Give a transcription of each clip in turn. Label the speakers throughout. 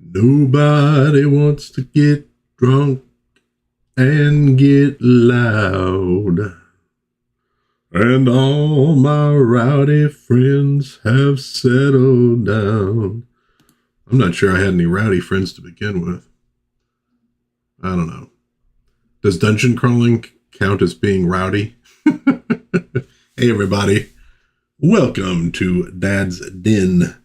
Speaker 1: Nobody wants to get drunk and get loud. And all my rowdy friends have settled down. I'm not sure I had any rowdy friends to begin with. I don't know. Does dungeon crawling count as being rowdy? Hey everybody. Welcome to Dad's Den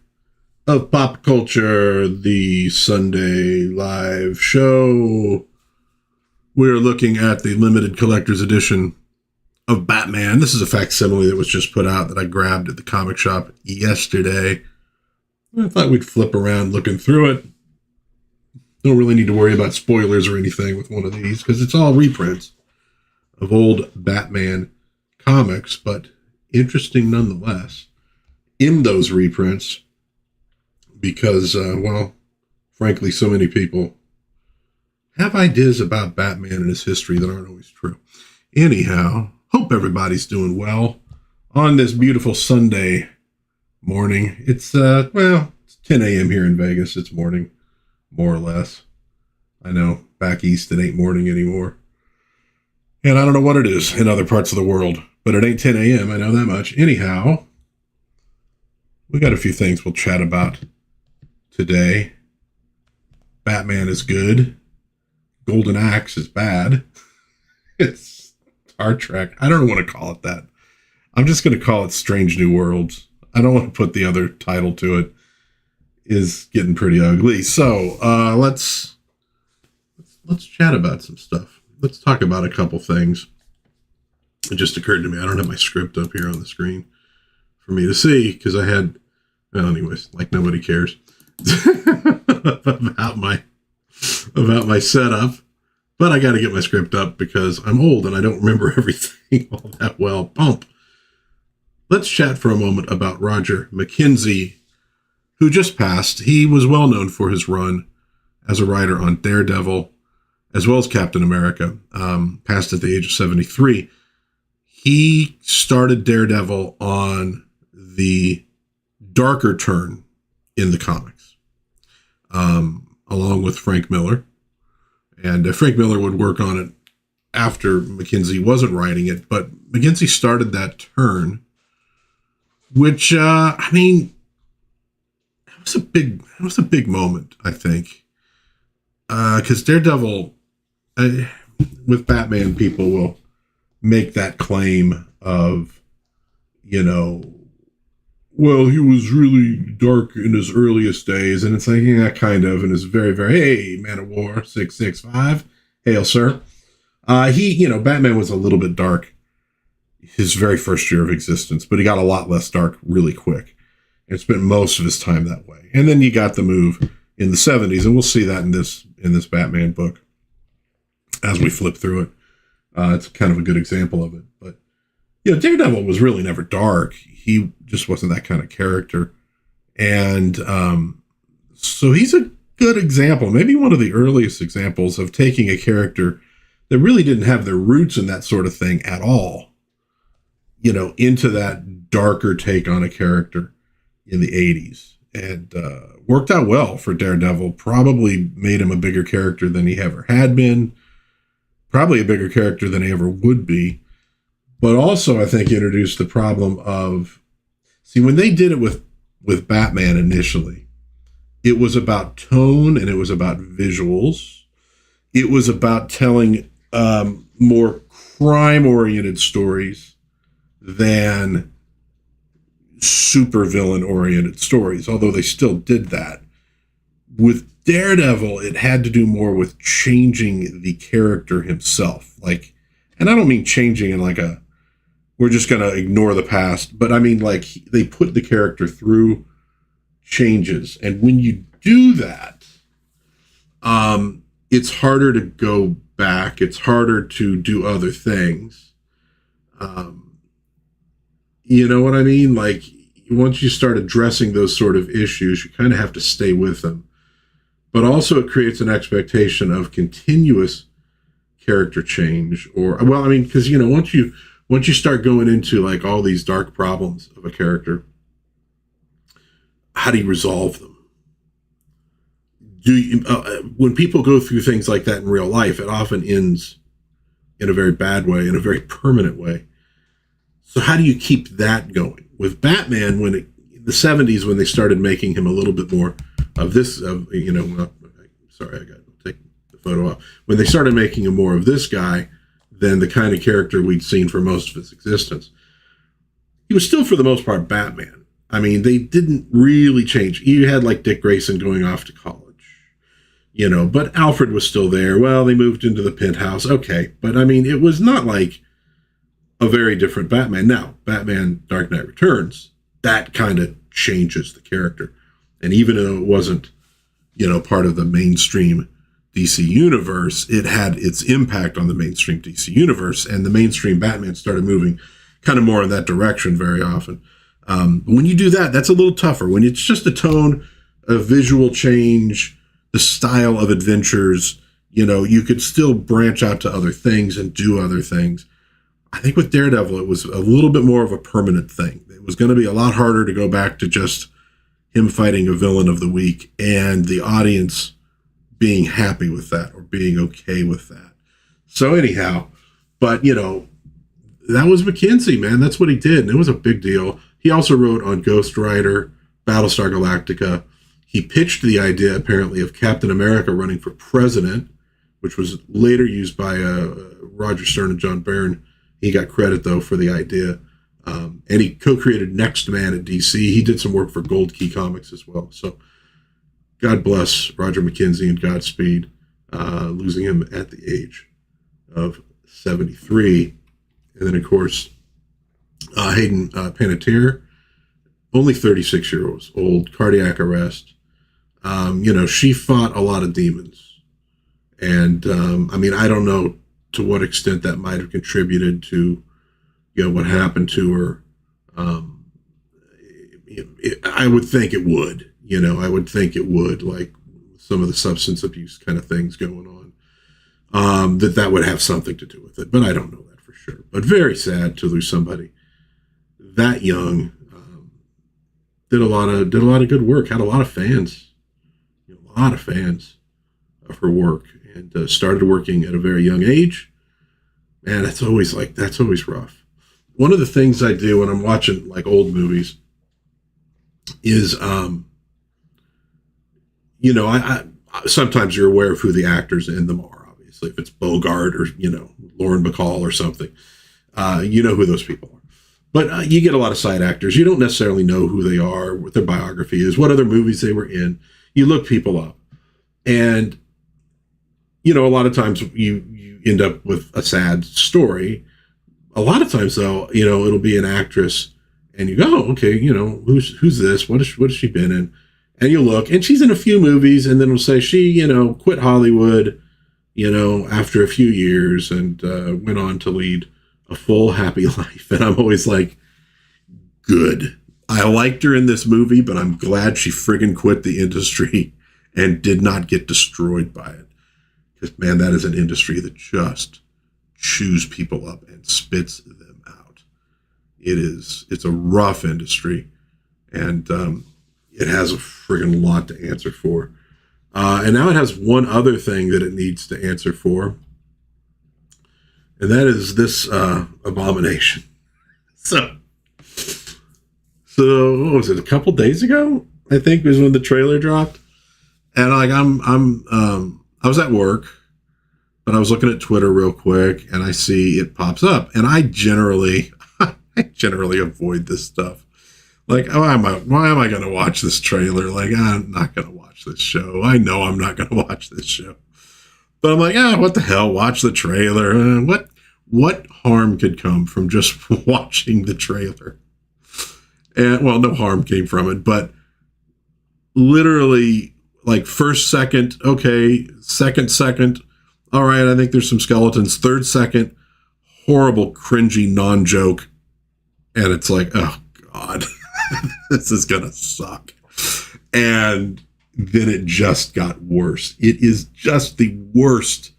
Speaker 1: of Pop Culture, the Sunday live show. We're looking at the limited collector's edition of Batman. This is a facsimile that was just put out that I grabbed at the comic shop yesterday. I thought we'd flip around looking through it. Don't really need to worry about spoilers or anything with one of these because it's all reprints of old Batman comics, but interesting nonetheless in those reprints because, well, frankly, so many people have ideas about Batman and his history that aren't always true. Anyhow, hope everybody's doing well on this beautiful Sunday morning. It's, it's 10 a.m. here in Vegas. It's morning, more or less. I know, back east it ain't morning anymore. And I don't know what it is in other parts of the world, but it ain't 10 a.m. I know that much. Anyhow, we got a few things we'll chat about today. Batman is good. Golden Axe is bad. It's Star Trek. I don't want to call it that. I'm just going to call it Strange New Worlds. I don't want to put the other title to it. Is getting pretty ugly. So let's chat about some stuff. Let's talk about a couple things. It just occurred to me, I don't have my script up here on the screen for me to see because I had, well, anyways, like nobody cares about my setup. But I got to get my script up because I'm old and I don't remember everything all that well. Pump. Let's chat for a moment about Roger McKenzie, who just passed. He was well known for his run as a writer on Daredevil, as well as Captain America, passed at the age of 73. He started Daredevil on the darker turn in the comics, along with Frank Miller. And Frank Miller would work on it after McKenzie wasn't writing it, but McKenzie started that turn, which, it was a big moment, I think, because Daredevil, with Batman, people will make that claim of, well, he was really dark in his earliest days, and it's like, yeah, kind of, and it's very, very, hey, Man of War 665, hail, sir. Batman was a little bit dark his very first year of existence, but he got a lot less dark really quick, and spent most of his time that way. And then you got the move in the 70s, and we'll see that in this Batman book as we flip through it. It's kind of a good example of it, but Daredevil was really never dark. He just wasn't that kind of character. And so he's a good example, maybe one of the earliest examples of taking a character that really didn't have their roots in that sort of thing at all, into that darker take on a character in the 80s. And worked out well for Daredevil, probably made him a bigger character than he ever had been, probably a bigger character than he ever would be. But also, I think, introduced the problem of, when they did it with Batman initially, it was about tone and it was about visuals. It was about telling more crime-oriented stories than supervillain-oriented stories, although they still did that. With Daredevil, it had to do more with changing the character himself. And I don't mean changing in we're just going to ignore the past, but I mean, they put the character through changes. And when you do that, it's harder to go back. It's harder to do other things. You know what I mean? Once you start addressing those sort of issues, you kind of have to stay with them. But also it creates an expectation of continuous character change because, once you start going into all these dark problems of a character, how do you resolve them? when people go through things like that in real life, it often ends in a very bad way, in a very permanent way. So how do you keep that going? With Batman, in the 70s, when they started making him a little bit more of this, sorry, I got to take the photo off. When they started making him more of this guy than the kind of character we'd seen for most of his existence, he was still, for the most part, Batman. I mean, they didn't really change. You had like Dick Grayson going off to college, but Alfred was still there. Well, they moved into the penthouse. Okay. But I mean, it was not like a very different Batman. Now, Batman Dark Knight Returns, that kind of changes the character. And even though it wasn't, part of the mainstream DC universe, it had its impact on the mainstream DC universe, and the mainstream Batman started moving kind of more in that direction very often. When you do that, that's a little tougher. When it's just a tone, a visual change, the style of adventures, you could still branch out to other things and do other things. I think with Daredevil, it was a little bit more of a permanent thing. It was going to be a lot harder to go back to just him fighting a villain of the week and the audience being happy with that or being okay with that. So anyhow, but that was McKenzie, man. That's what he did. And it was a big deal. He also wrote on Ghost Rider, Battlestar Galactica. He pitched the idea, apparently, of Captain America running for president, which was later used by Roger Stern and John Byrne. He got credit, though, for the idea. And he co-created Next Man at DC. He did some work for Gold Key Comics as well. So God bless Roger McKenzie and Godspeed, losing him at the age of 73. And then, of course, Hayden Panettiere, only 36 years old, cardiac arrest. She fought a lot of demons. And, I don't know to what extent that might have contributed to, what happened to her. I would think it would, I would think it would, like some of the substance abuse kind of things going on, that would have something to do with it. But I don't know that for sure. But very sad to lose somebody that young. Did a lot of good work, had a lot of fans, of her work, and started working at a very young age. Man, that's always rough. One of the things I do when I'm watching like old movies is, I sometimes you're aware of who the actors in them are. Obviously, if it's Bogart or Lauren Bacall or something, who those people are. But you get a lot of side actors. You don't necessarily know who they are, what their biography is, what other movies they were in. You look people up, and a lot of times you end up with a sad story. A lot of times, though, it'll be an actress, and you go, okay, who's this? What has she been in? And you look, and she's in a few movies, and then we'll say she, quit Hollywood, after a few years, and went on to lead a full, happy life. And I'm always like, good. I liked her in this movie, but I'm glad she friggin' quit the industry and did not get destroyed by it. Because, man, that is an industry that just chews people up and spits them out. It's a rough industry, and it has a friggin' lot to answer for. And now it has one other thing that it needs to answer for, and that is this abomination. So what was it? A couple days ago, I think, was when the trailer dropped. And like I was at work, but I was looking at Twitter real quick, and I see it pops up. And I generally avoid this stuff. Like, why am I going to watch this trailer? Like, I'm not going to watch this show. I know I'm not going to watch this show. But I'm like, what the hell? Watch the trailer. What harm could come from just watching the trailer? And, well, no harm came from it, but literally, like, first second, okay, second, all right, I think there's some skeletons. Third second, horrible, cringy non-joke. And it's like, oh, God, this is going to suck. And then it just got worse. It is just the worst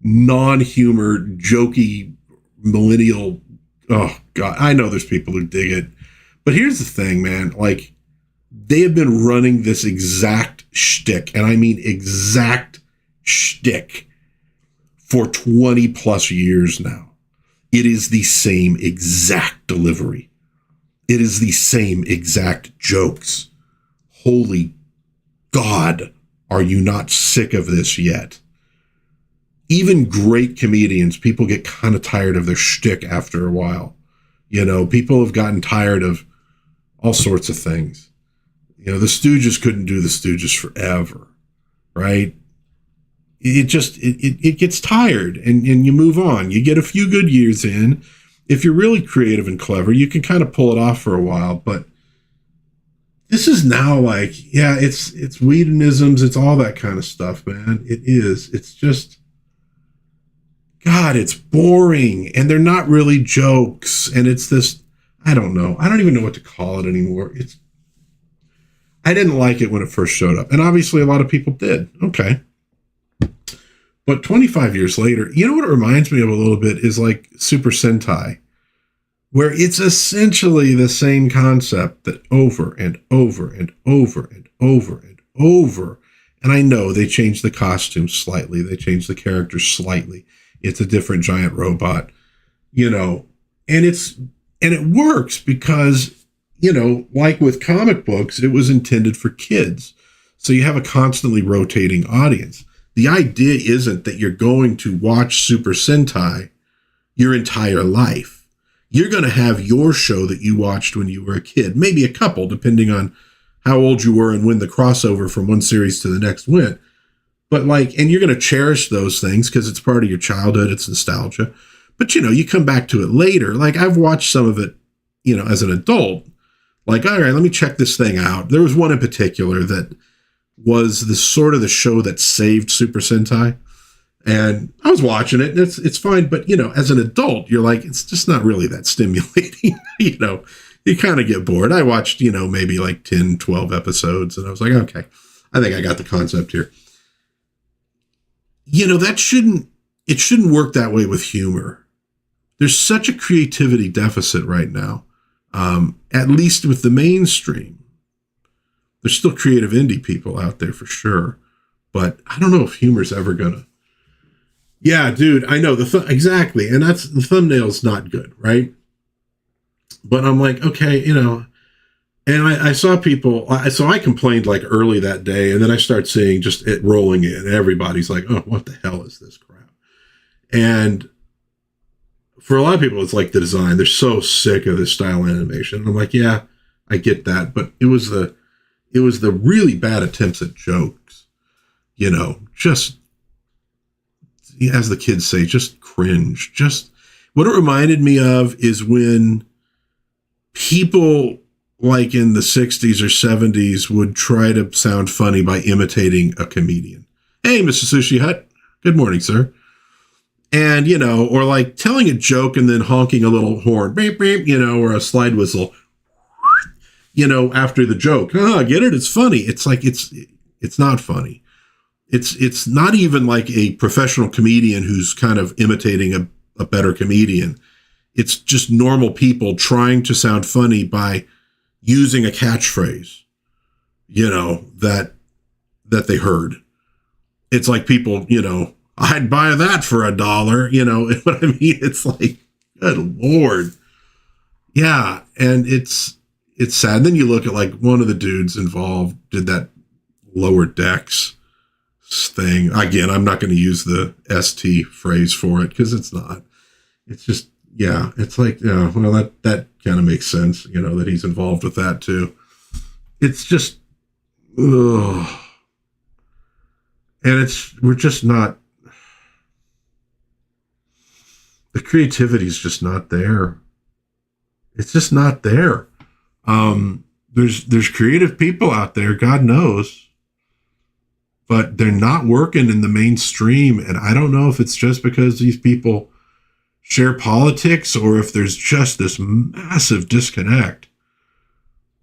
Speaker 1: non-humor, jokey, millennial. Oh, God, I know there's people who dig it. But here's the thing, man. Like, they have been running this exact shtick, and I mean exact shtick, for 20 plus years now. It is the same exact delivery. It is the same exact jokes. Holy God, are you not sick of this yet? Even great comedians, people get kind of tired of their shtick after a while. You know, people have gotten tired of all sorts of things. You know, the Stooges couldn't do the Stooges forever, right? It gets tired, and you move on. You get a few good years in. If you're really creative and clever, you can kind of pull it off for a while. But this is now like, yeah, it's Whedonisms, it's all that kind of stuff, man. It is. It's just, God, it's boring, and they're not really jokes, and it's this, I don't know. I don't even know what to call it anymore. I didn't like it when it first showed up, and obviously a lot of people did. Okay. But 25 years later, you know what it reminds me of a little bit is like Super Sentai, where it's essentially the same concept that over and over and over and over and over. And I know they changed the costumes slightly. They changed the characters slightly. It's a different giant robot, you know, and it works because, you know, like with comic books, it was intended for kids. So you have a constantly rotating audience. The idea isn't that you're going to watch Super Sentai your entire life. You're going to have your show that you watched when you were a kid, maybe a couple, depending on how old you were and when the crossover from one series to the next went. But like, and you're going to cherish those things because it's part of your childhood. It's nostalgia. But, you know, you come back to it later. Like I've watched some of it, you know, as an adult, like, all right, let me check this thing out. There was one in particular that was the sort of the show that saved Super Sentai. And I was watching it, and it's fine. But, you know, as an adult, you're like, it's just not really that stimulating. You know, you kind of get bored. I watched, you know, maybe like 10, 12 episodes, and I was like, okay, I think I got the concept here. You know, it shouldn't work that way with humor. There's such a creativity deficit right now, at least with the mainstream. There's still creative indie people out there for sure, but I don't know if humor's ever gonna. Yeah, dude, I know exactly, and that's the thumbnail's not good, right? But I'm like, okay, you know, and I saw people, so I complained like early that day, and then I start seeing just it rolling in. Everybody's like, oh, what the hell is this crap? And for a lot of people, it's like the design. They're so sick of this style of animation. And I'm like, yeah, I get that, but it was the really bad attempts at jokes, you know, just, as the kids say, just cringe. Just what it reminded me of is when people like in the 60s or 70s would try to sound funny by imitating a comedian. Hey, Mr. Sushi Hut. Good morning, sir. And, you know, or like telling a joke and then honking a little horn, beep, beep, you know, or a slide whistle, you know, after the joke. Get it? It's funny. It's like, it's not funny. It's not even like a professional comedian who's kind of imitating a better comedian. It's just normal people trying to sound funny by using a catchphrase, you know, that they heard. It's like people, you know, I'd buy that for $1, you know what I mean? It's like, good Lord. Yeah. And it's sad. Then you look at like one of the dudes involved did that Lower Decks thing. Again, I'm not going to use the ST phrase for it because it's not. It's just, yeah, it's like, yeah, well, that kind of makes sense, you know, that he's involved with that too. It's just, ugh. And we're just not, the creativity is just not there. It's just not there. There's creative people out there, God knows, but they're not working in the mainstream. And I don't know if it's just because these people share politics or if there's just this massive disconnect.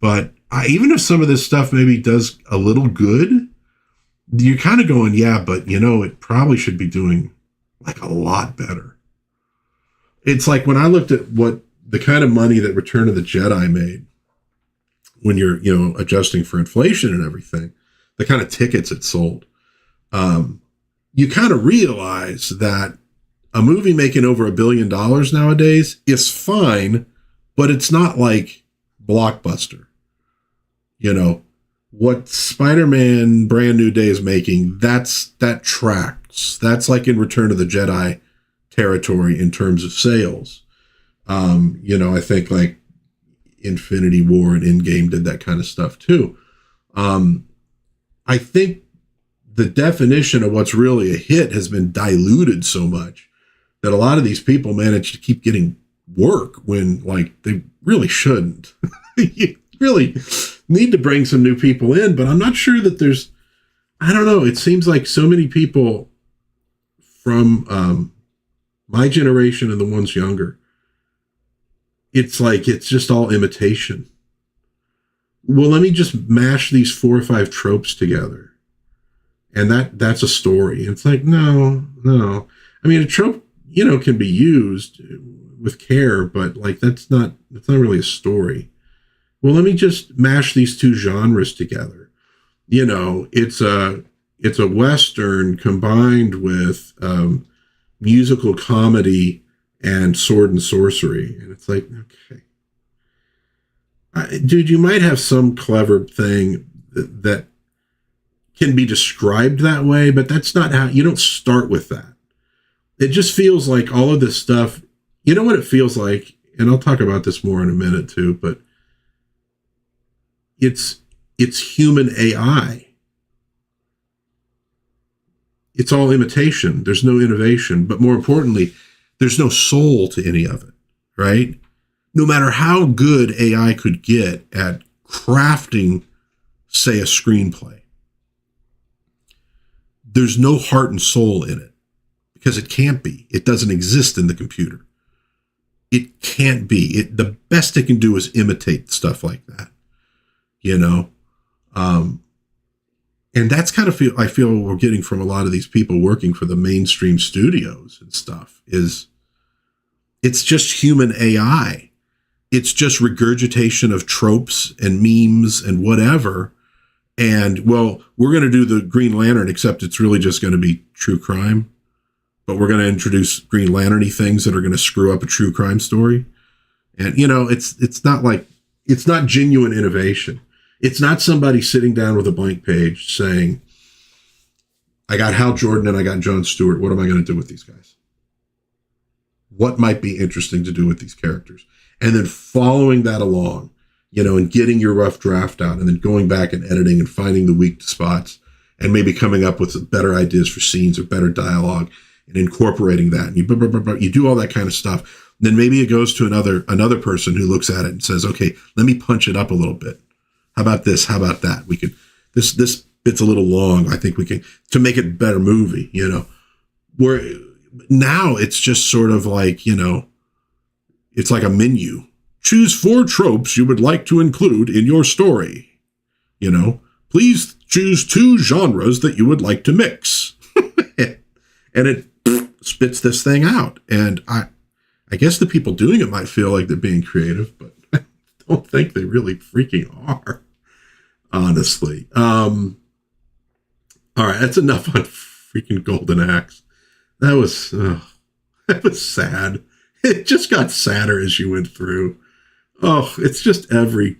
Speaker 1: But even if some of this stuff maybe does a little good, you're kind of going, yeah, but you know, it probably should be doing like a lot better. It's like when I looked at what the kind of money that Return of the Jedi made, when you're, adjusting for inflation and everything, the kind of tickets it sold, you kind of realize that a movie making over $1 billion nowadays is fine, but it's not like Blockbuster. What Spider-Man Brand New Day is making, that tracks. That's like in Return of the Jedi territory in terms of sales. I think like Infinity War and Endgame did that kind of stuff too. I think the definition of what's really a hit has been diluted so much that a lot of these people manage to keep getting work when like they really shouldn't. You really need to bring some new people in, but I'm not sure that I don't know. It seems like so many people from my generation and the ones younger, it's like, it's just all imitation. Well, let me just mash these 4 or 5 tropes together. And that's a story. It's like, no. I mean, a trope, can be used with care, but like, that's not really a story. Well, let me just mash these 2 genres together. It's a Western combined with musical comedy and sword and sorcery. And it's like, okay. Dude, you might have some clever thing that can be described that way, but that's not how, you don't start with that. It just feels like all of this stuff, you know what it feels like, and I'll talk about this more in a minute too, but it's human AI. It's all imitation. There's no innovation, but more importantly, there's no soul to any of it, right? No matter how good AI could get at crafting, say, a screenplay, there's no heart and soul in it because it can't be. It doesn't exist in the computer. It can't be. The best it can do is imitate stuff like that, and that's kind of I feel we're getting from a lot of these people working for the mainstream studios and stuff is it's just human AI. It's just regurgitation of tropes and memes and whatever. And, well, we're going to do the Green Lantern, except it's really just going to be true crime. But we're going to introduce Green Lantern-y things that are going to screw up a true crime story. And, it's not like, it's not genuine innovation. It's not somebody sitting down with a blank page saying, I got Hal Jordan and I got Jon Stewart. What am I going to do with these guys? What might be interesting to do with these characters? And then following that along, and getting your rough draft out and then going back and editing and finding the weak spots and maybe coming up with better ideas for scenes or better dialogue and incorporating that. And you do all that kind of stuff. And then maybe it goes to another person who looks at it and says, okay, let me punch it up a little bit. How about this? How about that? We could, this bit's a little long. I think we can, to make it a better movie, where now it's just sort of like, it's like a menu. Choose 4 tropes you would like to include in your story. Please choose 2 genres that you would like to mix. And it spits this thing out. And I guess the people doing it might feel like they're being creative, but I don't think they really freaking are, honestly. All right, that's enough on freaking Golden Axe. That was sad. It just got sadder as you went through. Oh, it's just every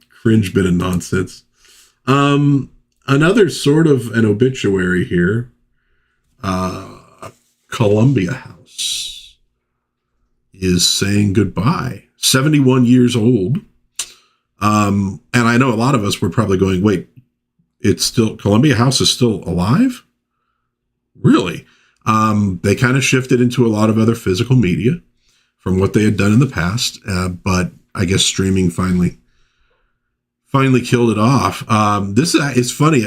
Speaker 1: cringe bit of nonsense. Another sort of an obituary here. Columbia House is saying goodbye. 71 years old. And I know a lot of us were probably going, wait, Columbia House is still alive? Really? They kind of shifted into a lot of other physical media from what they had done in the past. But I guess streaming finally killed it off. This is funny.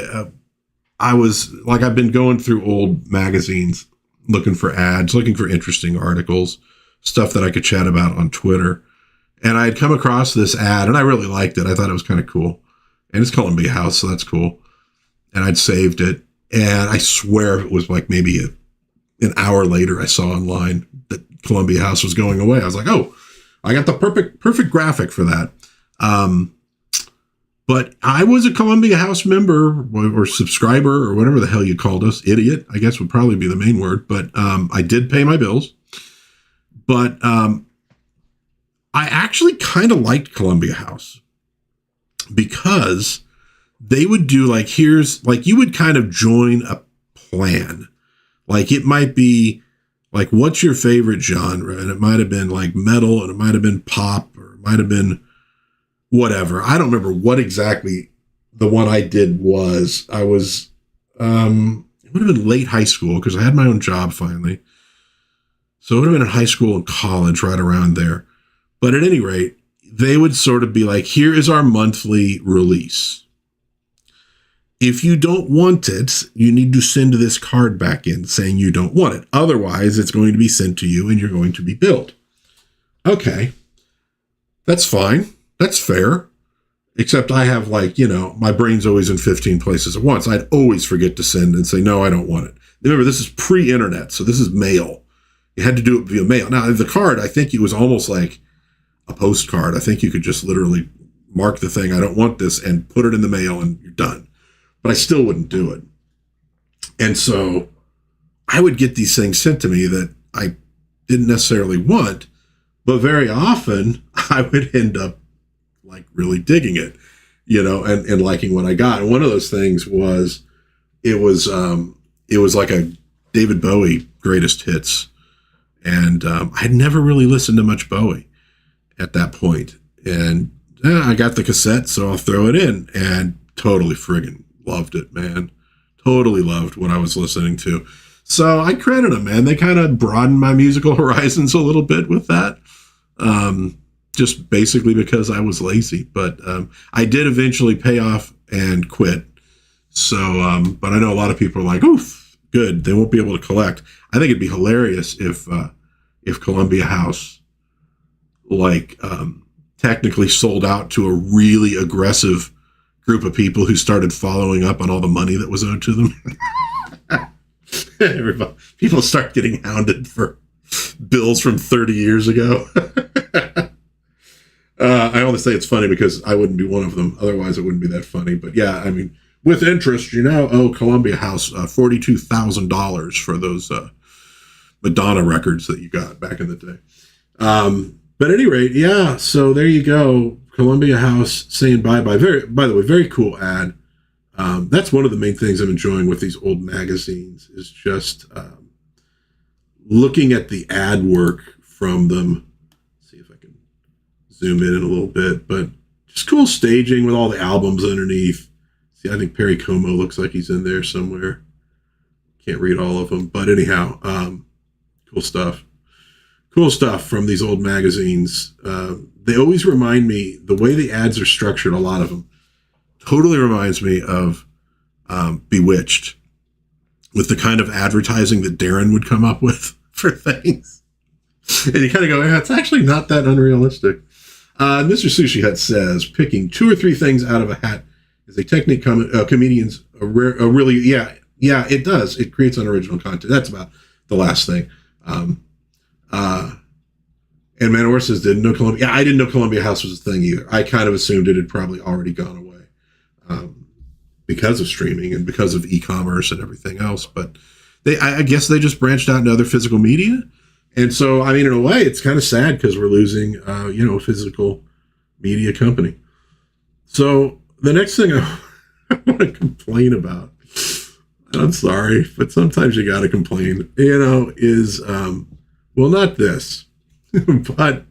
Speaker 1: I've been going through old magazines, looking for ads, looking for interesting articles, stuff that I could chat about on Twitter. And I had come across this ad and I really liked it. I thought it was kind of cool. And it's Columbia House, so that's cool. And I'd saved it. And I swear it was like maybe an hour later, I saw online that Columbia House was going away. I was like, oh, I got the perfect graphic for that. But I was a Columbia House member or subscriber or whatever the hell you called us. Idiot, I guess, would probably be the main word. But I did pay my bills. But I actually kind of liked Columbia House because they would do like, you would kind of join a plan. Like it might be like, what's your favorite genre? And it might have been like metal, and it might have been pop, or it might have been whatever. I don't remember what exactly the one I did was. I was, it would have been late high school because I had my own job finally. So it would have been in high school and college, right around there. But at any rate, they would sort of be like, here is our monthly release. If you don't want it, you need to send this card back in saying you don't want it. Otherwise, it's going to be sent to you and you're going to be billed. Okay, that's fine. That's fair. Except I have my brain's always in 15 places at once. I'd always forget to send and say, no, I don't want it. Remember, this is pre-internet, so this is mail. You had to do it via mail. Now, the card, I think it was almost like a postcard. I think you could just literally mark the thing, I don't want this, and put it in the mail and you're done. But I still wouldn't do it. And so I would get these things sent to me that I didn't necessarily want, but very often I would end up like really digging it, and liking what I got. And one of those things was, it was like a David Bowie greatest hits. And I'd never really listened to much Bowie at that point. And I got the cassette, so I'll throw it in, and totally friggin' loved it, man. Totally loved what I was listening to. So I credit them, man. They kind of broadened my musical horizons a little bit with that. Just basically because I was lazy. But I did eventually pay off and quit. So, but I know a lot of people are like, oof, good. They won't be able to collect. I think it'd be hilarious if Columbia House, technically sold out to a really aggressive group of people who started following up on all the money that was owed to them. People start getting hounded for bills from 30 years ago. I only say it's funny because I wouldn't be one of them. Otherwise, it wouldn't be that funny. But yeah, I mean, with interest, you now owe Columbia House $42,000 for those Madonna records that you got back in the day. But at any rate, yeah, so there you go. Columbia House saying bye-bye. By the way, very cool ad. That's one of the main things I'm enjoying with these old magazines is just looking at the ad work from them. Let's see if I can zoom in a little bit, but just cool staging with all the albums underneath. See, I think Perry Como looks like he's in there somewhere. Can't read all of them, but anyhow, cool stuff. Cool stuff from these old magazines. They always remind me, the way the ads are structured, a lot of them, totally reminds me of Bewitched, with the kind of advertising that Darren would come up with for things. And you kind of go, yeah, it's actually not that unrealistic. Mr. Sushi Hut says, picking 2 or 3 things out of a hat is a technique comedians really, yeah, it does. It creates unoriginal content. That's about the last thing. And Manowar says, didn't know Columbia. Yeah, I didn't know Columbia House was a thing either. I kind of assumed it had probably already gone away because of streaming and because of e-commerce and everything else. But I guess they just branched out into other physical media. And so, I mean, in a way, it's kind of sad because we're losing, a physical media company. So the next thing I want to complain about, and I'm sorry, but sometimes you got to complain, is, not this, but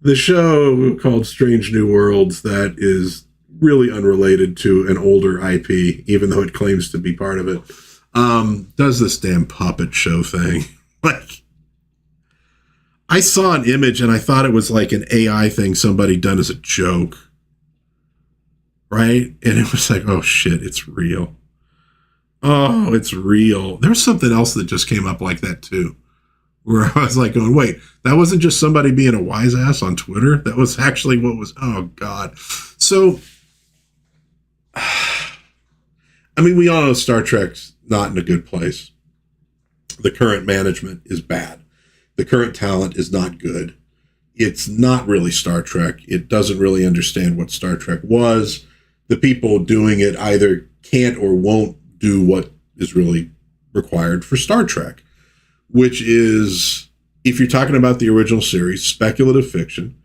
Speaker 1: the show called Strange New Worlds that is really unrelated to an older IP, even though it claims to be part of it, does this damn puppet show thing. Like, I saw an image and I thought it was like an AI thing somebody done as a joke. Right? And it was like, oh shit, it's real. Oh, it's real. There's something else that just came up like that too, where I was like going, wait, that wasn't just somebody being a wise ass on Twitter. That was actually what was, oh God. So, I mean, we all know Star Trek's not in a good place. The current management is bad. The current talent is not good. It's not really Star Trek. It doesn't really understand what Star Trek was. The people doing it either can't or won't do what is really required for Star Trek, which is, if you're talking about the original series, speculative fiction,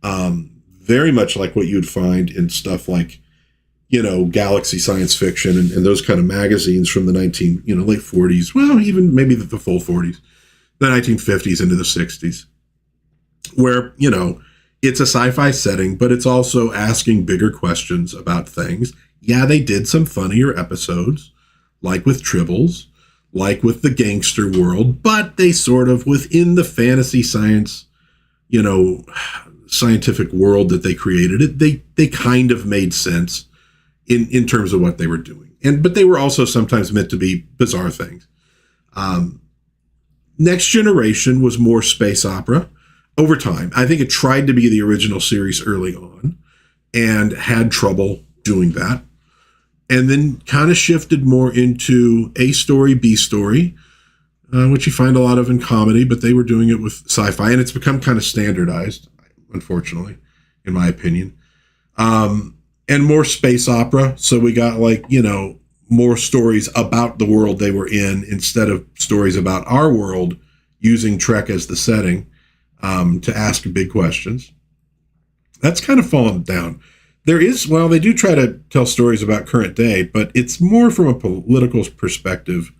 Speaker 1: very much like what you'd find in stuff like, Galaxy Science Fiction and those kind of magazines from the late 40s, well, even maybe the full 40s, the 1950s into the 60s, where, it's a sci-fi setting, but it's also asking bigger questions about things. Yeah, they did some funnier episodes, like with Tribbles, like with the gangster world, but they sort of, within the fantasy science, scientific world that they created, they kind of made sense in terms of what they were doing. But they were also sometimes meant to be bizarre things. Next Generation was more space opera. Over time, I think it tried to be the original series early on and had trouble doing that. And then kind of shifted more into A story, B story, which you find a lot of in comedy, but they were doing it with sci-fi, and it's become kind of standardized, unfortunately, in my opinion. And more space opera. So we got more stories about the world they were in instead of stories about our world, using Trek as the setting. To ask big questions. That's kind of fallen down. They do try to tell stories about current day, but it's more from a political perspective,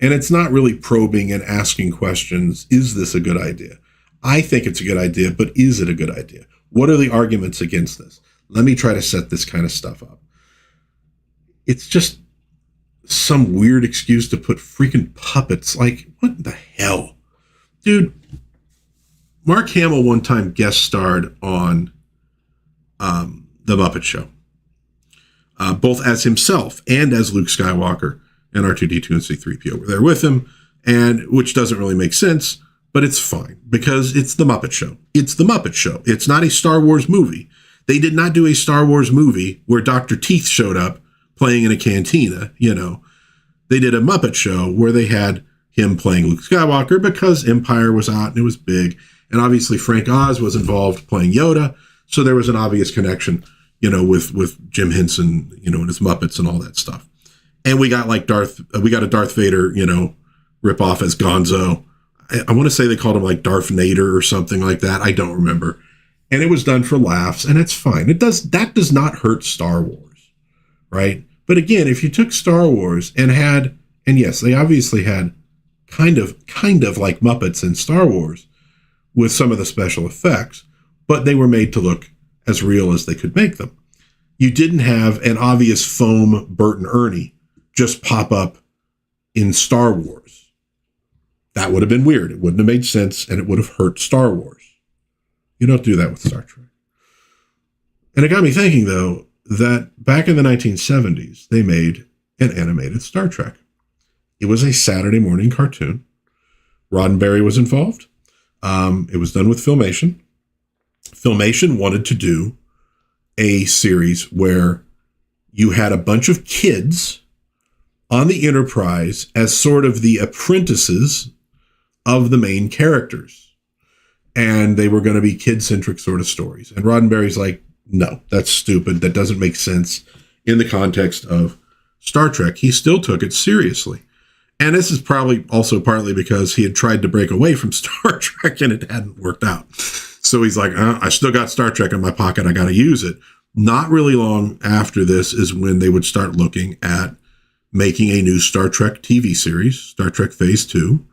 Speaker 1: and it's not really probing and asking questions. Is this a good idea? I think it's a good idea, but is it a good idea? What are the arguments against this? Let me try to set this kind of stuff up. It's just some weird excuse to put freaking puppets. Like, what the hell? Dude, Mark Hamill one time guest starred on The Muppet Show, both as himself and as Luke Skywalker, and R2-D2 and C-3PO were there with him, and which doesn't really make sense, but it's fine because it's The Muppet Show. It's The Muppet Show. It's not a Star Wars movie. They did not do a Star Wars movie where Dr. Teeth showed up playing in a cantina, They did a Muppet Show where they had him playing Luke Skywalker because Empire was out and it was big. And obviously Frank Oz was involved playing Yoda. So there was an obvious connection, with Jim Henson, and his Muppets and all that stuff. And we got a Darth Vader, rip off as Gonzo. I want to say they called him like Darth Nader or something like that. I don't remember. And it was done for laughs, and it's fine. That does not hurt Star Wars, right? But again, if you took Star Wars and yes, they obviously had kind of like Muppets in Star Wars, with some of the special effects, but they were made to look as real as they could make them. You didn't have an obvious foam Bert and Ernie just pop up in Star Wars. That would have been weird. It wouldn't have made sense, and it would have hurt Star Wars. You don't do that with Star Trek. And it got me thinking, though, that back in the 1970s, they made an animated Star Trek. It was a Saturday morning cartoon. Roddenberry was involved. It was done with Filmation. Filmation wanted to do a series where you had a bunch of kids on the Enterprise as sort of the apprentices of the main characters. And they were going to be kid-centric sort of stories. And Roddenberry's like, no, that's stupid. That doesn't make sense in the context of Star Trek. He still took it seriously. And this is probably also partly because he had tried to break away from Star Trek and it hadn't worked out. So he's like, I still got Star Trek in my pocket. I got to use it. Not really long after this is when they would start looking at making a new Star Trek TV series, Star Trek Phase 2,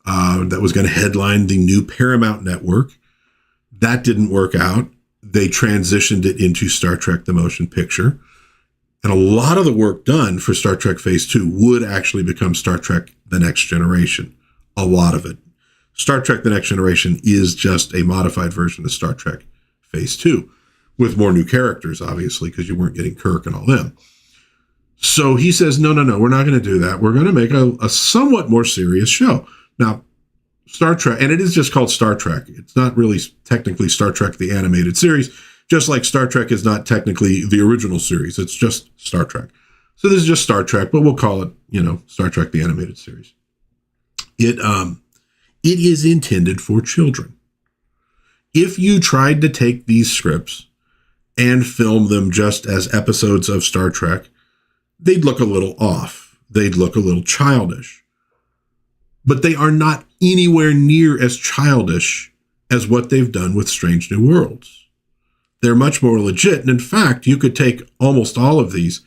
Speaker 1: that was going to headline the new Paramount network. That didn't work out. They transitioned it into Star Trek The Motion Picture. And a lot of the work done for Star Trek Phase 2 would actually become Star Trek The Next Generation. A lot of it. Star Trek The Next Generation is just a modified version of Star Trek Phase 2, with more new characters, obviously, because you weren't getting Kirk and all them. So he says, no, we're not going to do that. We're going to make a somewhat more serious show. Now, Star Trek, and it is just called Star Trek. It's not really technically Star Trek, the animated series, just like Star Trek is not technically the original series. It's just Star Trek. So this is just Star Trek, but we'll call it, Star Trek, the animated series. It is intended for children. if you tried to take these scripts and film them just as episodes of Star Trek, they'd look a little off. They'd look a little childish. But they are not anywhere near as childish as what they've done with Strange New Worlds. They're much more legit. And in fact, you could take almost all of these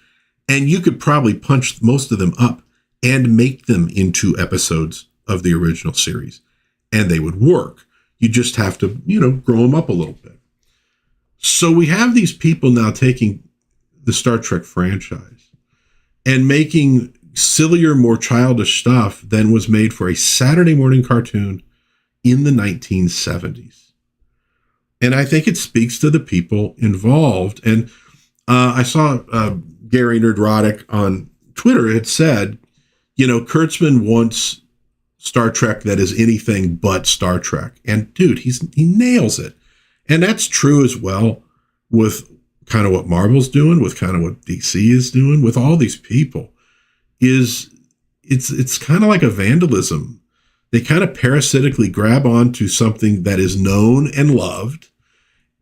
Speaker 1: and you could probably punch most of them up and make them into episodes of the original series. And they would work. You just have to, grow them up a little bit. So we have these people now taking the Star Trek franchise and making sillier, more childish stuff than was made for a Saturday morning cartoon in the 1970s. And I think it speaks to the people involved. And I saw Gary Nerdrotic on Twitter had said, Kurtzman wants Star Trek that is anything but Star Trek. And dude, he nails it. And that's true as well with kind of what Marvel's doing, with kind of what DC is doing, with all these people. It's kind of like a vandalism. They kind of parasitically grab onto something that is known and loved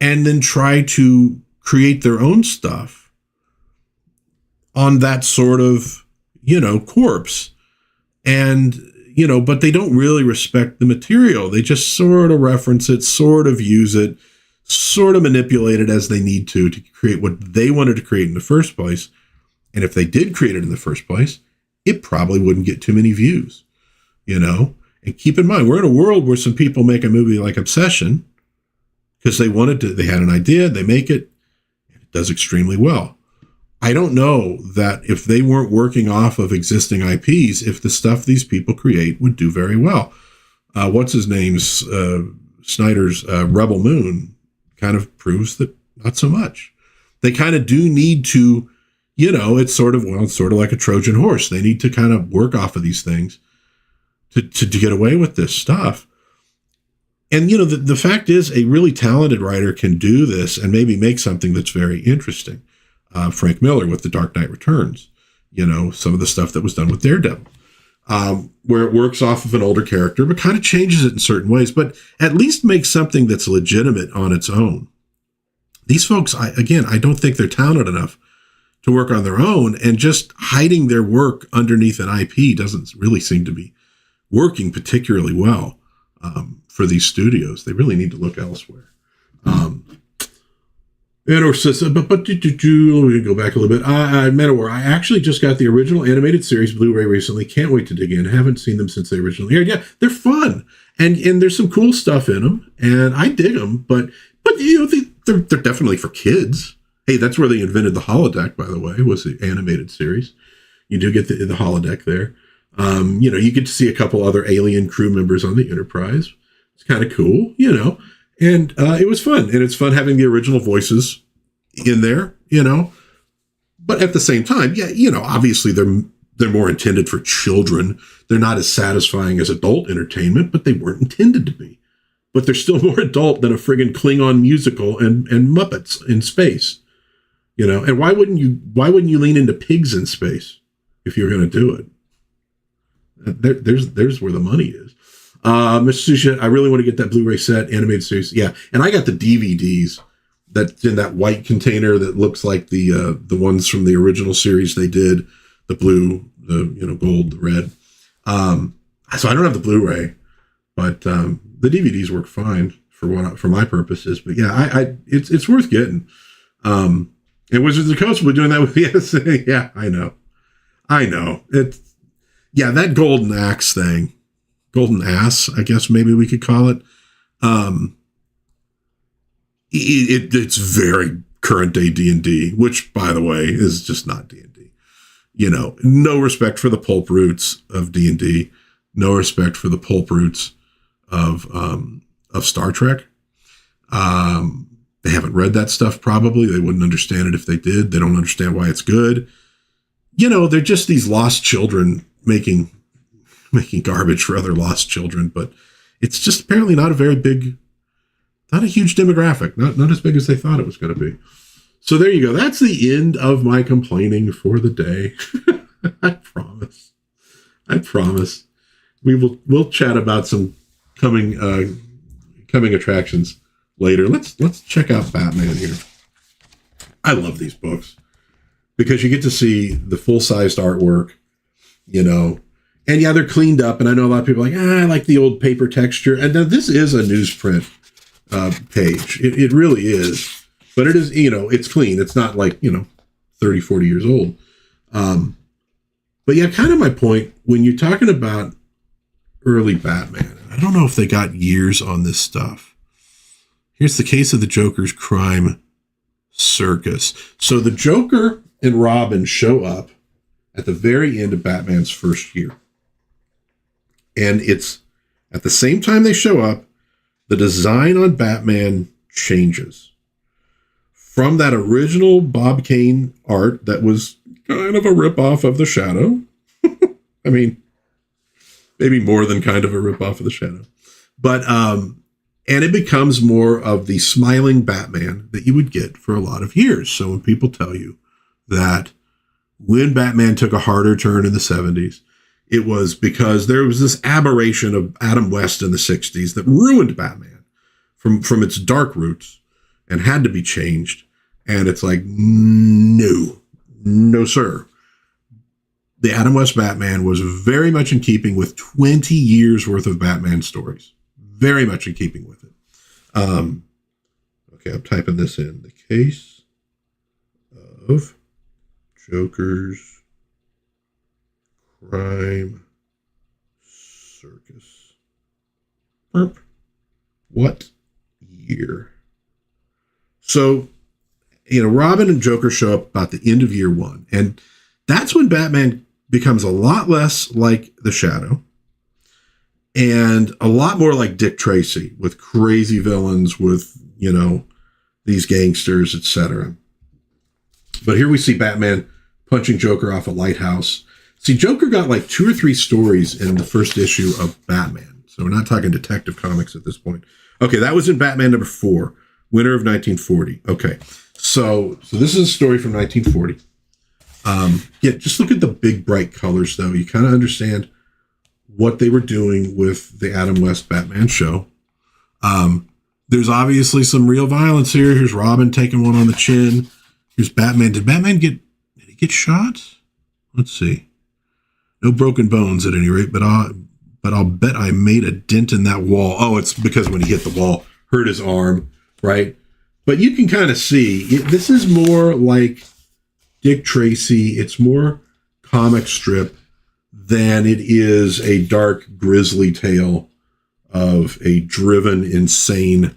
Speaker 1: and then try to create their own stuff on that sort of, corpse. And, but they don't really respect the material. They just sort of reference it, sort of use it, sort of manipulate it as they need to create what they wanted to create in the first place. And if they did create it in the first place, it probably wouldn't get too many views, And keep in mind, we're in a world where some people make a movie like Obsession because they had an idea, they make it, and it does extremely well. I don't know that if they weren't working off of existing IPs, if the stuff these people create would do very well. What's his name's Snyder's Rebel Moon kind of proves that not so much. They kind of do need to, it's sort of like a Trojan horse. They need to kind of work off of these things to get away with this stuff. And, the fact is a really talented writer can do this and maybe make something that's very interesting. Frank Miller with The Dark Knight Returns, some of the stuff that was done with Daredevil, where it works off of an older character, but kind of changes it in certain ways, but at least makes something that's legitimate on its own. These folks, I don't think they're talented enough to work on their own, and just hiding their work underneath an IP doesn't really seem to be working particularly well for these studios. They really need to look elsewhere. And or says, but let me go back a little bit. Metawar, I actually just got the original animated series Blu-ray recently. Can't wait to dig in. Haven't seen them since they originally aired. Yeah, they're fun, and there's some cool stuff in them, and I dig them. But they're definitely for kids. Hey, that's where they invented the holodeck, by the way, was the animated series. You do get the holodeck there. You get to see a couple other alien crew members on the Enterprise. It's kind of cool, And it was fun. And it's fun having the original voices in there, But at the same time, obviously they're more intended for children. They're not as satisfying as adult entertainment, but they weren't intended to be. But they're still more adult than a friggin' Klingon musical and Muppets in space. And why wouldn't you lean into pigs in space if you're going to do it? There's where the money is. Mr. Susha, I really want to get that Blu-ray set, animated series. Yeah, and I got the DVDs that's in that white container that looks like the ones from the original series they did, the blue, the gold, the red. So I don't have the Blu-ray, but the DVDs work fine for my purposes. But yeah, it's worth getting. And Wizards of the Coast will be doing that with the yeah, I know. That golden axe thing. Golden ass, I guess maybe we could call it. It's very current day D&D, which, by the way, is just not D&D. No respect for the pulp roots of D&D, no respect for the pulp roots of Star Trek. They haven't read that stuff. Probably they wouldn't understand it if they did. They don't understand why it's good. They're just these lost children making garbage for other lost children, but it's just apparently not a huge demographic, not as big as they thought it was going to be. So there you go. That's the end of my complaining for the day. I promise. We'll chat about some coming attractions later. Let's check out Batman here. I love these books because you get to see the full-sized artwork, you know, and yeah, they're cleaned up. And I know a lot of people are like, I like the old paper texture. And now this is a newsprint page. It really is. But it is, you know, it's clean. It's not like, you know, 30, 40 years old. But yeah, kind of my point, when you're talking about early Batman, I don't know if they got years on this stuff. Here's the case of the Joker's crime circus. So the Joker and Robin show up at the very end of Batman's first year. And it's at the same time they show up, the design on Batman changes. From that original Bob Kane art that was kind of a ripoff of the Shadow. I mean, maybe more than kind of a ripoff of the Shadow. But, and it becomes more of the smiling Batman that you would get for a lot of years. So when people tell you that when Batman took a harder turn in the 70s, it was because there was this aberration of Adam West in the 60s that ruined Batman from its dark roots and had to be changed. And it's like, no, sir. The Adam West Batman was very much in keeping with 20 years worth of Batman stories. Very much in keeping with it. Okay, I'm typing this in. The case of Joker's crime circus. Burp. What year? So, you know, Robin and Joker show up about the end of year one. And that's when Batman becomes a lot less like the Shadow and a lot more like Dick Tracy with crazy villains, with, you know, these gangsters, etc. But here we see Batman punching Joker off a lighthouse. See, Joker got like 2 or 3 stories in the first issue of Batman. So we're not talking Detective Comics at this point. Okay, that was in Batman number 4, winter of 1940. Okay, so this is a story from 1940. Yeah, just look at the big bright colors, though. You kind of understand what they were doing with the Adam West Batman show. There's obviously some real violence here. Here's Robin taking one on the chin. Here's Batman. Did he get shot? Let's see. No broken bones at any rate, but I'll bet I made a dent in that wall. Oh, it's because when he hit the wall, hurt his arm, right? But you can kind of see, this is more like Dick Tracy. It's more comic strip than it is a dark, grisly tale of a driven, insane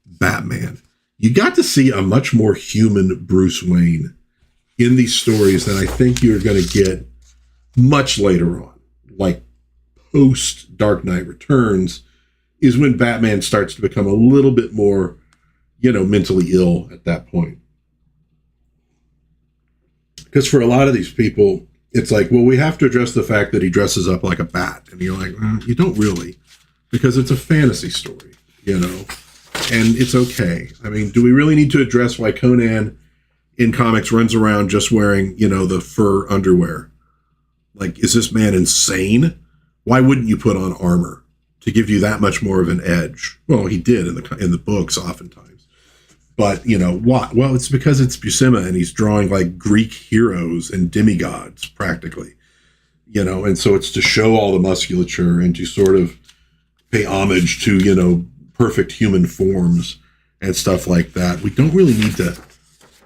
Speaker 1: Batman. You got to see a much more human Bruce Wayne in these stories than I think you're going to get much later on. Like post Dark Knight Returns is when Batman starts to become a little bit more, you know, mentally ill at that point. Because for a lot of these people, it's like, well, we have to address the fact that he dresses up like a bat. And you're like, you don't really, because it's a fantasy story, you know, and it's okay. I mean, do we really need to address why Conan in comics runs around just wearing, you know, the fur underwear? Like, is this man insane? Why wouldn't you put on armor to give you that much more of an edge? Well, he did in the books oftentimes. But, you know, what? Well, it's because it's Buscema and he's drawing like Greek heroes and demigods practically, you know, and so it's to show all the musculature and to sort of pay homage to, you know, perfect human forms and stuff like that. We don't really need to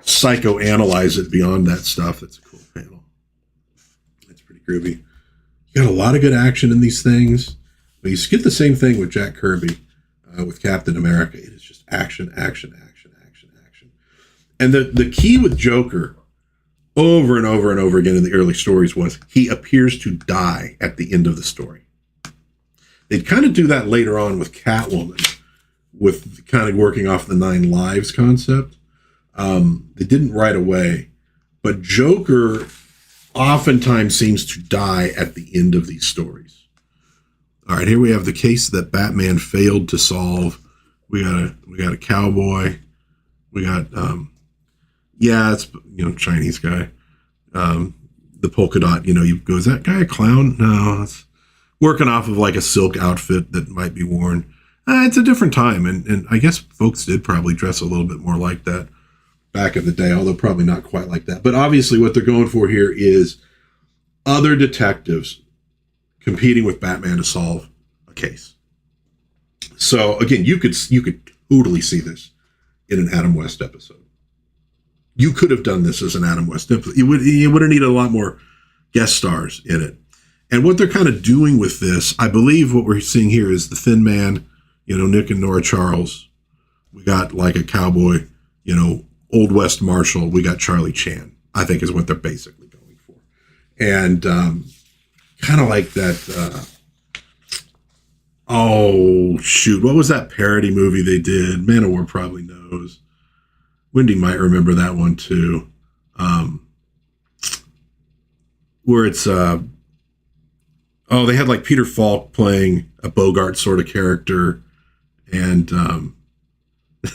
Speaker 1: psychoanalyze it beyond that stuff. That's a cool panel. It's pretty groovy. You got a lot of good action in these things. But you get the same thing with Jack Kirby, with Captain America. It is just action, action, action. And the key with Joker over and over and over again in the early stories was he appears to die at the end of the story. They'd kind of do that later on with Catwoman, with kind of working off the 9 lives concept. They didn't right away, but Joker oftentimes seems to die at the end of these stories. All right, here we have the case that Batman failed to solve. We got a cowboy. We got it's, you know, Chinese guy. The polka dot, you know, you go, is that guy a clown? No, it's working off of like a silk outfit that might be worn. It's a different time, and I guess folks did probably dress a little bit more like that back in the day, although probably not quite like that. But obviously what they're going for here is other detectives competing with Batman to solve a case. So again, you could totally see this in an Adam West episode. You could have done this as an Adam West episode. You would have needed a lot more guest stars in it. And what they're kind of doing with this, I believe what we're seeing here is the Thin Man, Nick and Nora Charles. We got like a cowboy, Old West Marshal. We got Charlie Chan, I think is what they're basically going for. And kind of like that, what was that parody movie they did? Manowar probably knows. Wendy might remember that one too. Where it's, they had like Peter Falk playing a Bogart sort of character. And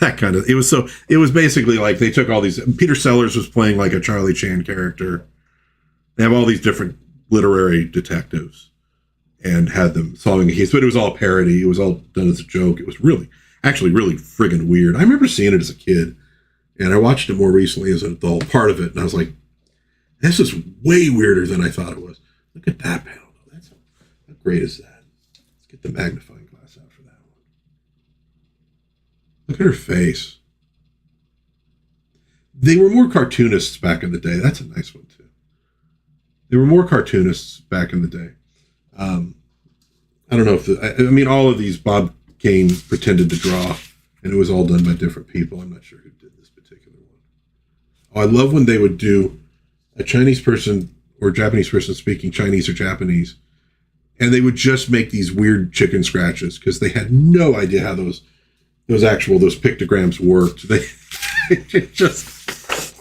Speaker 1: that kind of, it was basically like they took all these, Peter Sellers was playing like a Charlie Chan character. They have all these different literary detectives and had them solving a case, but it was all parody. It was all done as a joke. It was really friggin' weird. I remember seeing it as a kid, and I watched it more recently as an adult, part of it, and I was like, this is way weirder than I thought it was. Look at that panel, though. How great is that? Let's get the magnifying glass out for that one. Look at her face. They were more cartoonists back in the day. That's a nice one, too. They were more cartoonists back in the day. I don't know if all of these Bob Kane pretended to draw, and it was all done by different people. I'm not sure who did this particular one. Oh, I love when they would do a Chinese person or Japanese person speaking Chinese or Japanese, and they would just make these weird chicken scratches because they had no idea how those pictograms worked.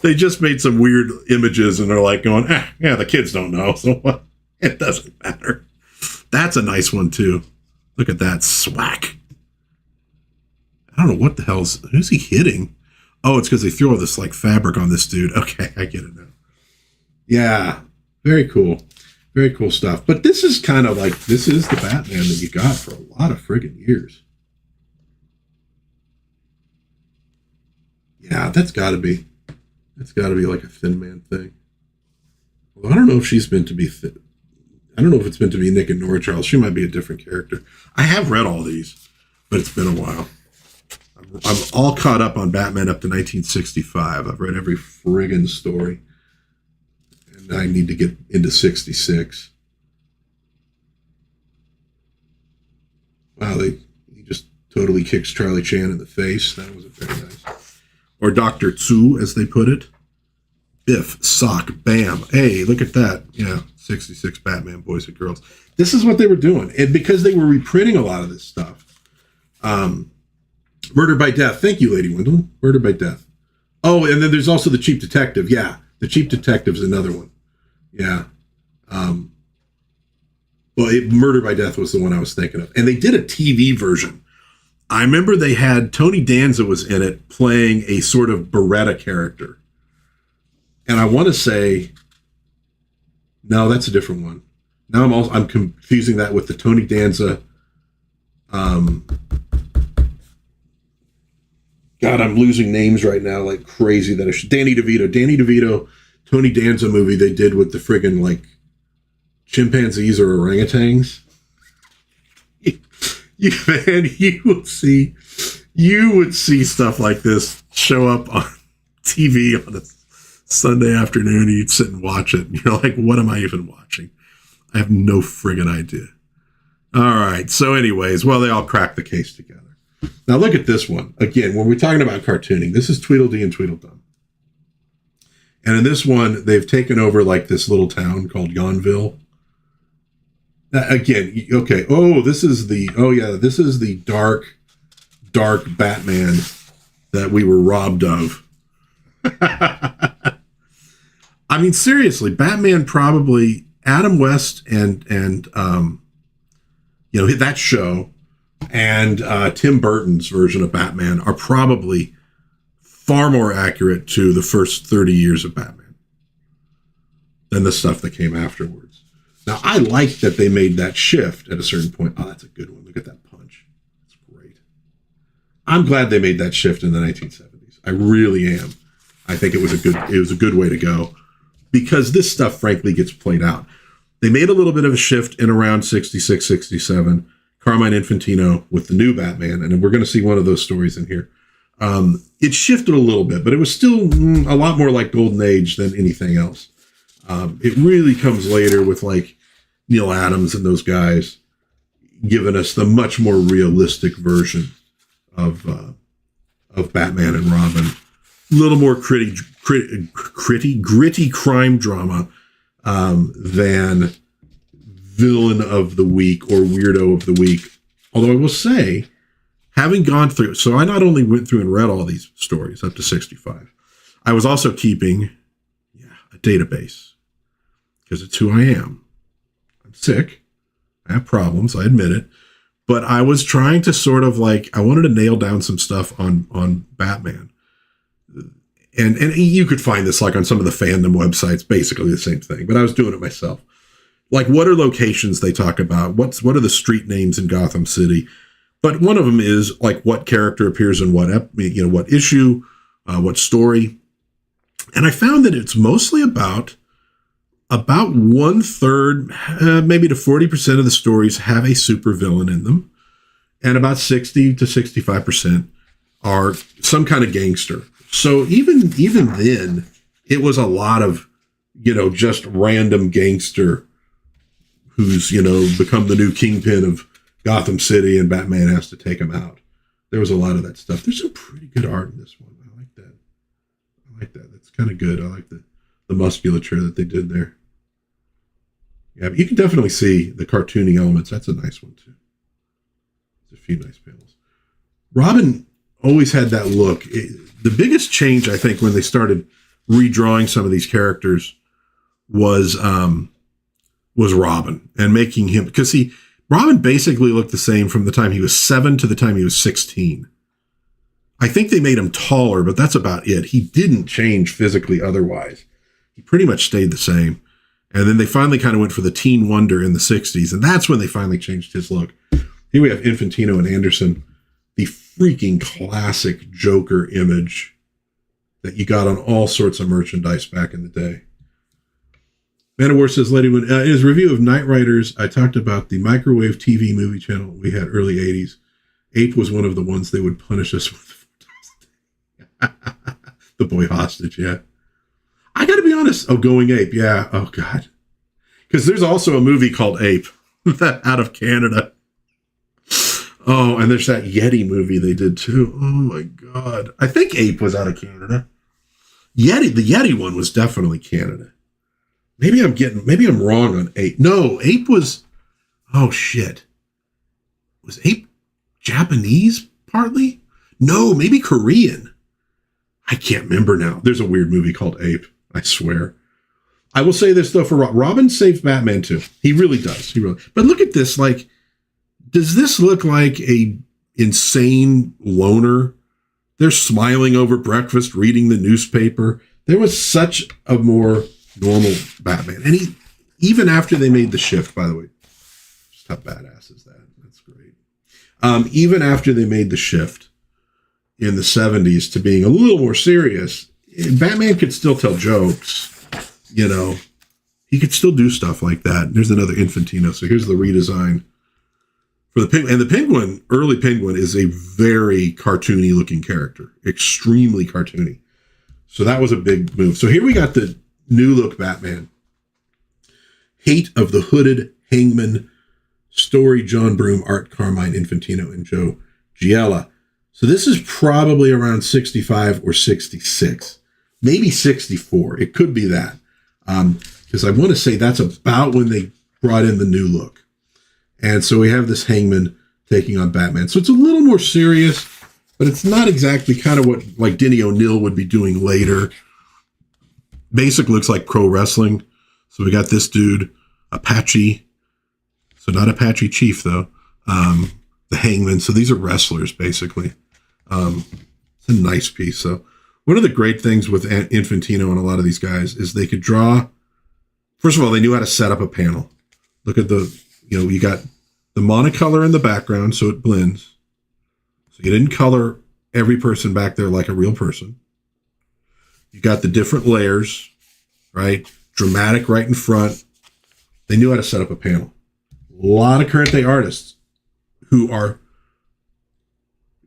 Speaker 1: They just made some weird images, and they're like going, yeah, the kids don't know, so what? It doesn't matter. That's a nice one too. Look at that swack. I don't know what the who's he hitting? Oh, it's because they threw all this like fabric on this dude. Okay, I get it now. Yeah, very cool. Very cool stuff. But this is kind of like, this is the Batman that you got for a lot of friggin' years. Yeah, that's gotta be like a Thin Man thing. Well, I don't know if she's meant to be thin. I don't know if it's meant to be Nick and Nora Charles. She might be a different character. I have read all these, but it's been a while. I'm all caught up on Batman up to 1965. I've read every friggin' story. And I need to get into 66. Wow, he just totally kicks Charlie Chan in the face. That was very nice. Or Dr. Tsu, as they put it. Biff, sock, bam. Hey, look at that. 66 Batman, boys and girls. This is what they were doing. And because they were reprinting a lot of this stuff. Murder by Death. Thank you, Lady Wendell. Murder by Death. Oh, and then there's also The Cheap Detective. Yeah, The Cheap Detective's another one. Yeah. Murder by Death was the one I was thinking of. And they did a TV version. I remember they had Tony Danza was in it playing a sort of Beretta character. And I want to say, no, that's a different one. Now I'm confusing that with the Tony Danza. God, I'm losing names right now like crazy. Danny DeVito, Tony Danza movie they did with the friggin' like chimpanzees or orangutans. You would see stuff like this show up on TV on a Sunday afternoon, and you'd sit and watch it, and you're like, what am I even watching? I have no friggin' idea. All right, so anyways, they all cracked the case together. Now look at this one. Again, when we're talking about cartooning, this is Tweedledee and Tweedledum. And in this one, they've taken over like this little town called Yonville. Again, okay. This is the dark Batman that we were robbed of. I mean, seriously, Batman probably, Adam West and that show and Tim Burton's version of Batman are probably far more accurate to the first 30 years of Batman than the stuff that came afterwards. Now, I like that they made that shift at a certain point. Oh, that's a good one. Look at that punch. That's great. I'm glad they made that shift in the 1970s. I really am. I think it was a good way to go, because this stuff, frankly, gets played out. They made a little bit of a shift in around 66, 67, Carmine Infantino with the new Batman, and we're going to see one of those stories in here. It shifted a little bit, but it was still a lot more like Golden Age than anything else. It really comes later with like Neil Adams and those guys giving us the much more realistic version of Batman and Robin. A little more gritty crime drama than villain of the week or weirdo of the week. Although I will say, having gone through, so I not only went through and read all these stories up to 65, I was also keeping a database, because it's who I am. I'm sick. I have problems. I admit it. But I was trying to sort of like, I wanted to nail down some stuff on Batman. And you could find this like on some of the fandom websites, basically the same thing, but I was doing it myself. Like, what are locations they talk about? What are the street names in Gotham City? But one of them is like what character appears in what issue, what story. And I found that it's mostly about 1/3, maybe to 40% of the stories have a supervillain in them. And about 60 to 65% are some kind of gangster. So even then, it was a lot of, just random gangster who's, become the new kingpin of Gotham City, and Batman has to take him out. There was a lot of that stuff. There's some pretty good art in this one. I like that. That's kind of good. I like the musculature that they did there. Yeah, but you can definitely see the cartoony elements. That's a nice one, too. There's a few nice panels. Robin always had that look. The biggest change, I think, when they started redrawing some of these characters was Robin, and making him, because Robin basically looked the same from the time he was 7 to the time he was 16. I think they made him taller, but that's about it. He didn't change physically otherwise. He pretty much stayed the same. And then they finally kind of went for the teen wonder in the 60s, and that's when they finally changed his look. Here we have Infantino and Anderson, the freaking classic Joker image that you got on all sorts of merchandise back in the day. Man of War says, in his review of Knight Riders, I talked about the microwave TV movie channel we had early 80s. Ape was one of the ones they would punish us with. The boy hostage, yeah. I got to be honest. Oh, Going Ape, yeah. Oh, God. Because there's also a movie called Ape out of Canada. Oh, and there's that Yeti movie they did, too. Oh, my God. I think Ape was out of Canada. The Yeti one was definitely Canada. Maybe I'm wrong on Ape. No, Ape was, oh shit. Was Ape Japanese partly? No, maybe Korean. I can't remember now. There's a weird movie called Ape, I swear. I will say this though, for Robin saved Batman too. He really does. But look at this, like, does this look like a insane loner? They're smiling over breakfast, reading the newspaper. There was such a more normal Batman. And even after they made the shift, by the way, just how badass is that? That's great. Even after they made the shift in the 70s to being a little more serious, Batman could still tell jokes. He could still do stuff like that. There's another Infantino. So here's the redesign for the Penguin. And the Penguin, early Penguin, is a very cartoony looking character, extremely cartoony. So that was a big move. So here we got the new look Batman. Hate of the Hooded Hangman. Story John Broome, art Carmine Infantino, and Joe Giella. So this is probably around 65 or 66. Maybe 64. It could be that. Because I want to say that's about when they brought in the new look. And so we have this Hangman taking on Batman. So it's a little more serious, but it's not exactly kind of what like Denny O'Neil would be doing later. Basic looks like pro wrestling. So we got this dude, Apache. So not Apache Chief, though. The Hangman. So these are wrestlers, basically. It's a nice piece. So one of the great things with Infantino and a lot of these guys is they could draw. First of all, they knew how to set up a panel. Look at you got the monocolor in the background, so it blends. So you didn't color every person back there like a real person. You got the different layers, right? Dramatic right in front. They knew how to set up a panel. A lot of current day artists who are,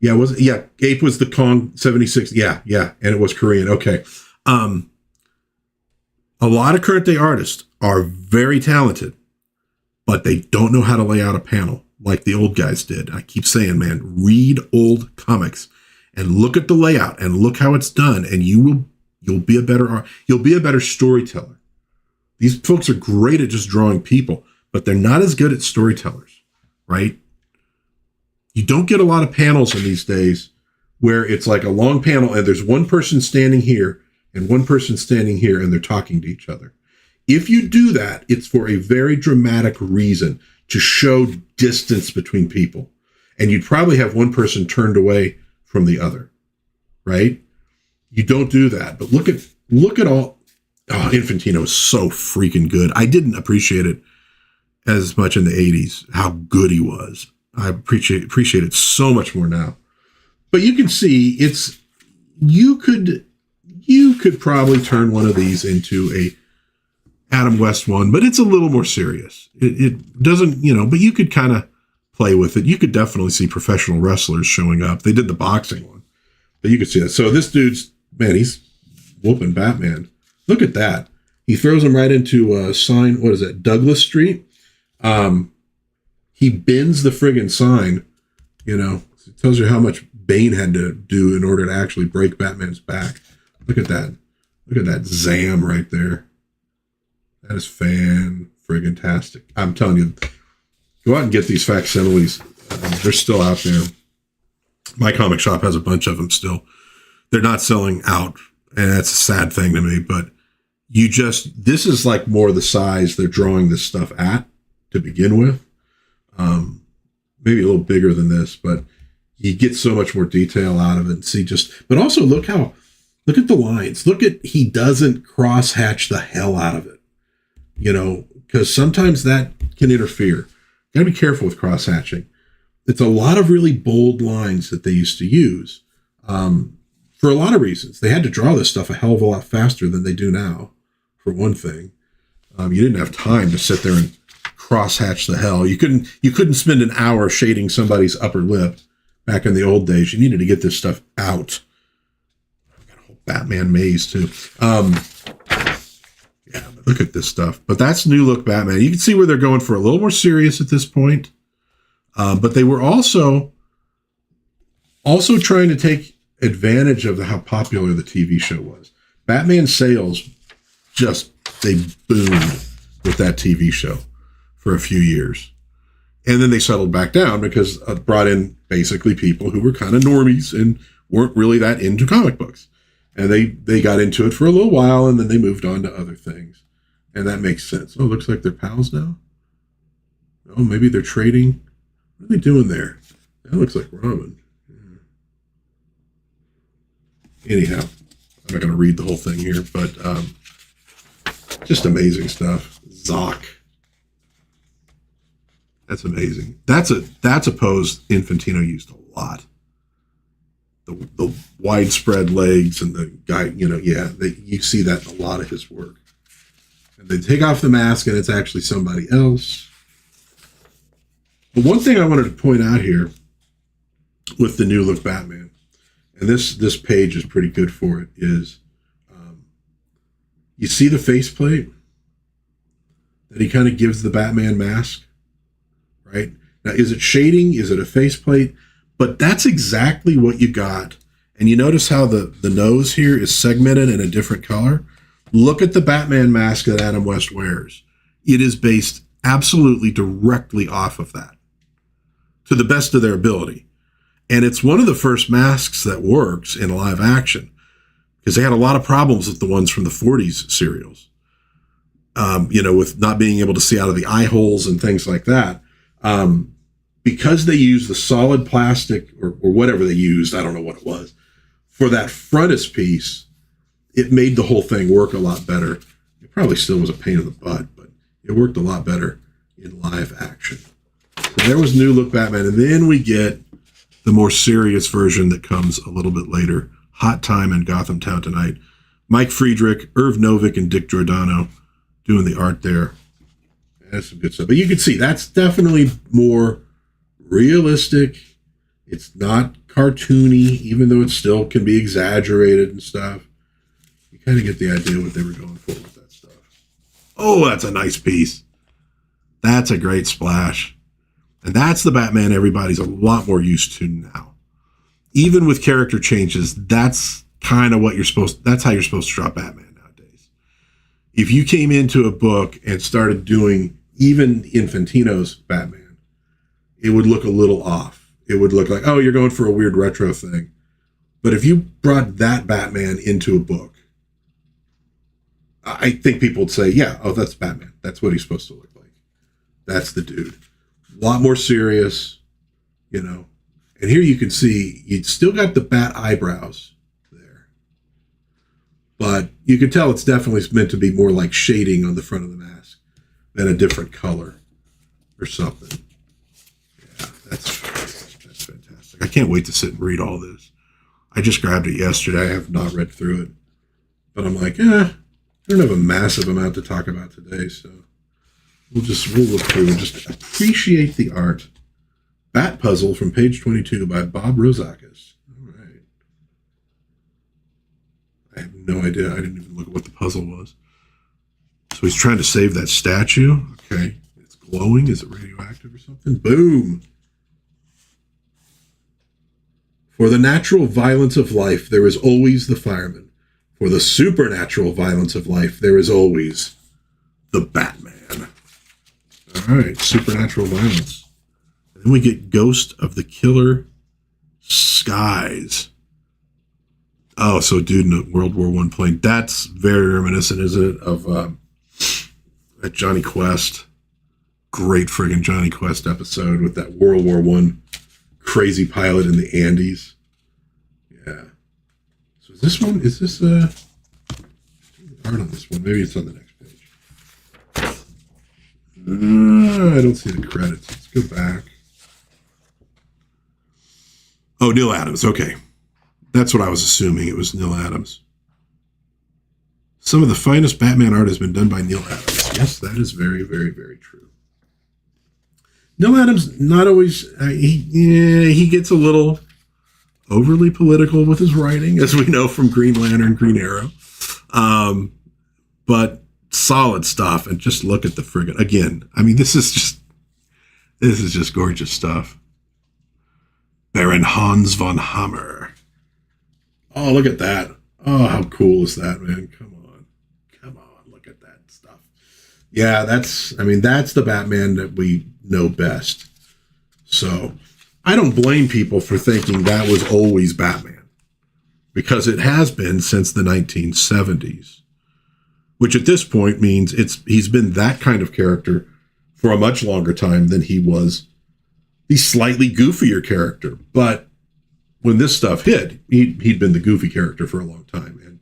Speaker 1: Ape was the Kong 76. Yeah. And it was Korean. Okay. A lot of current day artists are very talented, but they don't know how to lay out a panel like the old guys did. I keep saying, man, read old comics and look at the layout and look how it's done, and you'll be a better storyteller. These folks are great at just drawing people, but they're not as good at storytellers, right? You don't get a lot of panels in these days where it's like a long panel and there's one person standing here and one person standing here and they're talking to each other. If you do that, it's for a very dramatic reason, to show distance between people. And you'd probably have one person turned away from the other, right? You don't do that. But look at all. Oh, Infantino is so freaking good. I didn't appreciate it as much in the 80s, how good he was. I appreciate it so much more now. But you can see you could probably turn one of these into a Adam West one, but it's a little more serious. It doesn't, but you could kind of play with it. You could definitely see professional wrestlers showing up. They did the boxing one, but you could see that. So this dude's, man, he's whooping Batman. Look at that. He throws him right into a sign. What is that? Douglas Street. He bends the friggin' sign, It tells you how much Bane had to do in order to actually break Batman's back. Look at that. Look at that Zam right there. That is fan-friggin-tastic. I'm telling you, go out and get these facsimiles. They're still out there. My comic shop has a bunch of them still. They're not selling out, and that's a sad thing to me, but this is like more the size they're drawing this stuff at to begin with. Maybe a little bigger than this, but you get so much more detail out of it. And but also look at the lines. He doesn't cross-hatch the hell out of it. Because sometimes that can interfere. Got to be careful with cross-hatching. It's a lot of really bold lines that they used to use for a lot of reasons. They had to draw this stuff a hell of a lot faster than they do now, for one thing. You didn't have time to sit there and cross-hatch the hell. You couldn't spend an hour shading somebody's upper lip back in the old days. You needed to get this stuff out. I've got a whole Batman maze, too. Yeah, but look at this stuff. But that's New Look Batman. You can see where they're going for a little more serious at this point. But they were also trying to take advantage of how popular the TV show was. Batman sales they boomed with that TV show for a few years. And then they settled back down because it brought in basically people who were kind of normies and weren't really that into comic books. And they got into it for a little while, and then they moved on to other things. And that makes sense. Oh, it looks like they're pals now. Oh, maybe they're trading. What are they doing there? That looks like ramen. Yeah. Anyhow, I'm not going to read the whole thing here, but just amazing stuff. Zoc. That's amazing. That's a pose Infantino used a lot. The widespread legs and the guy, you see that in a lot of his work. And they take off the mask and it's actually somebody else. But one thing I wanted to point out here with the New Look Batman, and this page is pretty good for it, is you see the faceplate that he kind of gives the Batman mask, right? Now, is it shading? Is it a faceplate? But that's exactly what you got. And you notice how the nose here is segmented in a different color? Look at the Batman mask that Adam West wears. It is based absolutely directly off of that, to the best of their ability. And it's one of the first masks that works in live action, because they had a lot of problems with the ones from the 40s serials, with not being able to see out of the eye holes and things like that. Because they used the solid plastic or whatever they used, I don't know what it was, for that frontispiece, it made the whole thing work a lot better. It probably still was a pain in the butt, but it worked a lot better in live action. So there was New Look Batman. And then we get the more serious version that comes a little bit later. Hot Time in Gotham Town Tonight. Mike Friedrich, Irv Novick, and Dick Giordano doing the art there. That's some good stuff. But you can see that's definitely more realistic. It's not cartoony, even though it still can be exaggerated and stuff. You kind of get the idea what they were going for with that stuff. Oh, that's a nice piece. That's a great splash. And that's the Batman everybody's a lot more used to now. Even with character changes, that's kind of what that's how you're supposed to draw Batman nowadays. If you came into a book and started doing even Infantino's Batman, it would look a little off. It would look like, oh, you're going for a weird retro thing. But if you brought that Batman into a book, I think people would say, yeah, oh, that's Batman. That's what he's supposed to look like. That's the dude. A lot more serious, you know. And here you can see you still got the bat eyebrows there. But you can tell it's definitely meant to be more like shading on the front of the mask than a different color or something. Yeah, that's fantastic. I can't wait to sit and read all this. I just grabbed it yesterday. I have not read through it. But I'm like, I don't have a massive amount to talk about today, so we'll look through and just appreciate the art. Bat Puzzle from page 22 by Bob Rozakis. All right. I have no idea. I didn't even look at what the puzzle was. So he's trying to save that statue. Okay. It's glowing. Is it radioactive or something? Boom. For the natural violence of life, there is always the fireman. For the supernatural violence of life, there is always the Batman. All right. Supernatural violence. Then we get Ghost of the Killer Skies. Oh, so dude in a World War I plane. That's very reminiscent, isn't it, of that Johnny Quest. Great friggin' Johnny Quest episode with that World War I crazy pilot in the Andes. Yeah. So is this art on this one? Maybe it's on the next page. I don't see the credits. Let's go back. Oh, Neil Adams. Okay. That's what I was assuming. It was Neil Adams. Some of the finest Batman art has been done by Neil Adams. Yes, that is very, very, very true. Neil Adams, not always, he gets a little overly political with his writing, as we know from Green Lantern, Green Arrow. But solid stuff. And just look at the friggin', again, I mean, this is just gorgeous stuff. Baron Hans von Hammer. Oh, look at that. Oh, how cool is that, man? Come on. Look at that stuff. Yeah, that's the Batman that we know best. So I don't blame people for thinking that was always Batman, because it has been since the 1970s, which at this point means he's been that kind of character for a much longer time than he was the slightly goofier character. But when this stuff hit, he'd been the goofy character for a long time.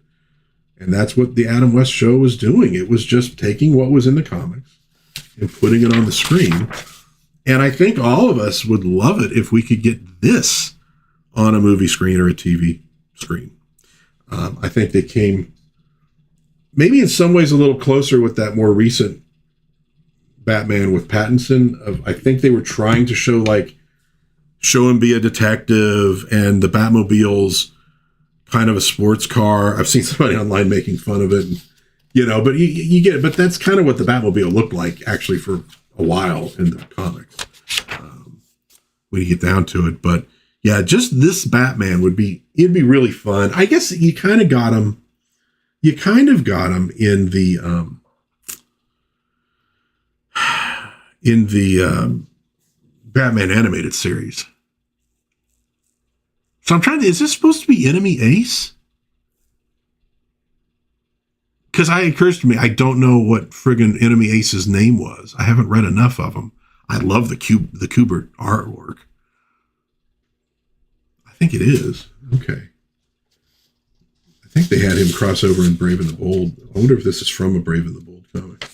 Speaker 1: And that's what the Adam West show was doing. It was just taking what was in the comics and putting it on the screen. And I think all of us would love it if we could get this on a movie screen or a TV screen. I think they came maybe in some ways a little closer with that more recent Batman with Pattinson. I think they were trying to show him be a detective, and the Batmobile's kind of a sports car. I've seen somebody online making fun of it, and, but you get it. But that's kind of what the Batmobile looked like actually for a while in the comics when you get down to it. But yeah, just this Batman it'd be really fun. I guess you kind of got him in the Batman animated series. So I'm is this supposed to be Enemy Ace? Because it occurs to me, I don't know what friggin' Enemy Ace's name was. I haven't read enough of them. I love the Kubert artwork. I think it is. Okay. I think they had him cross over in Brave and the Bold. I wonder if this is from a Brave and the Bold comic.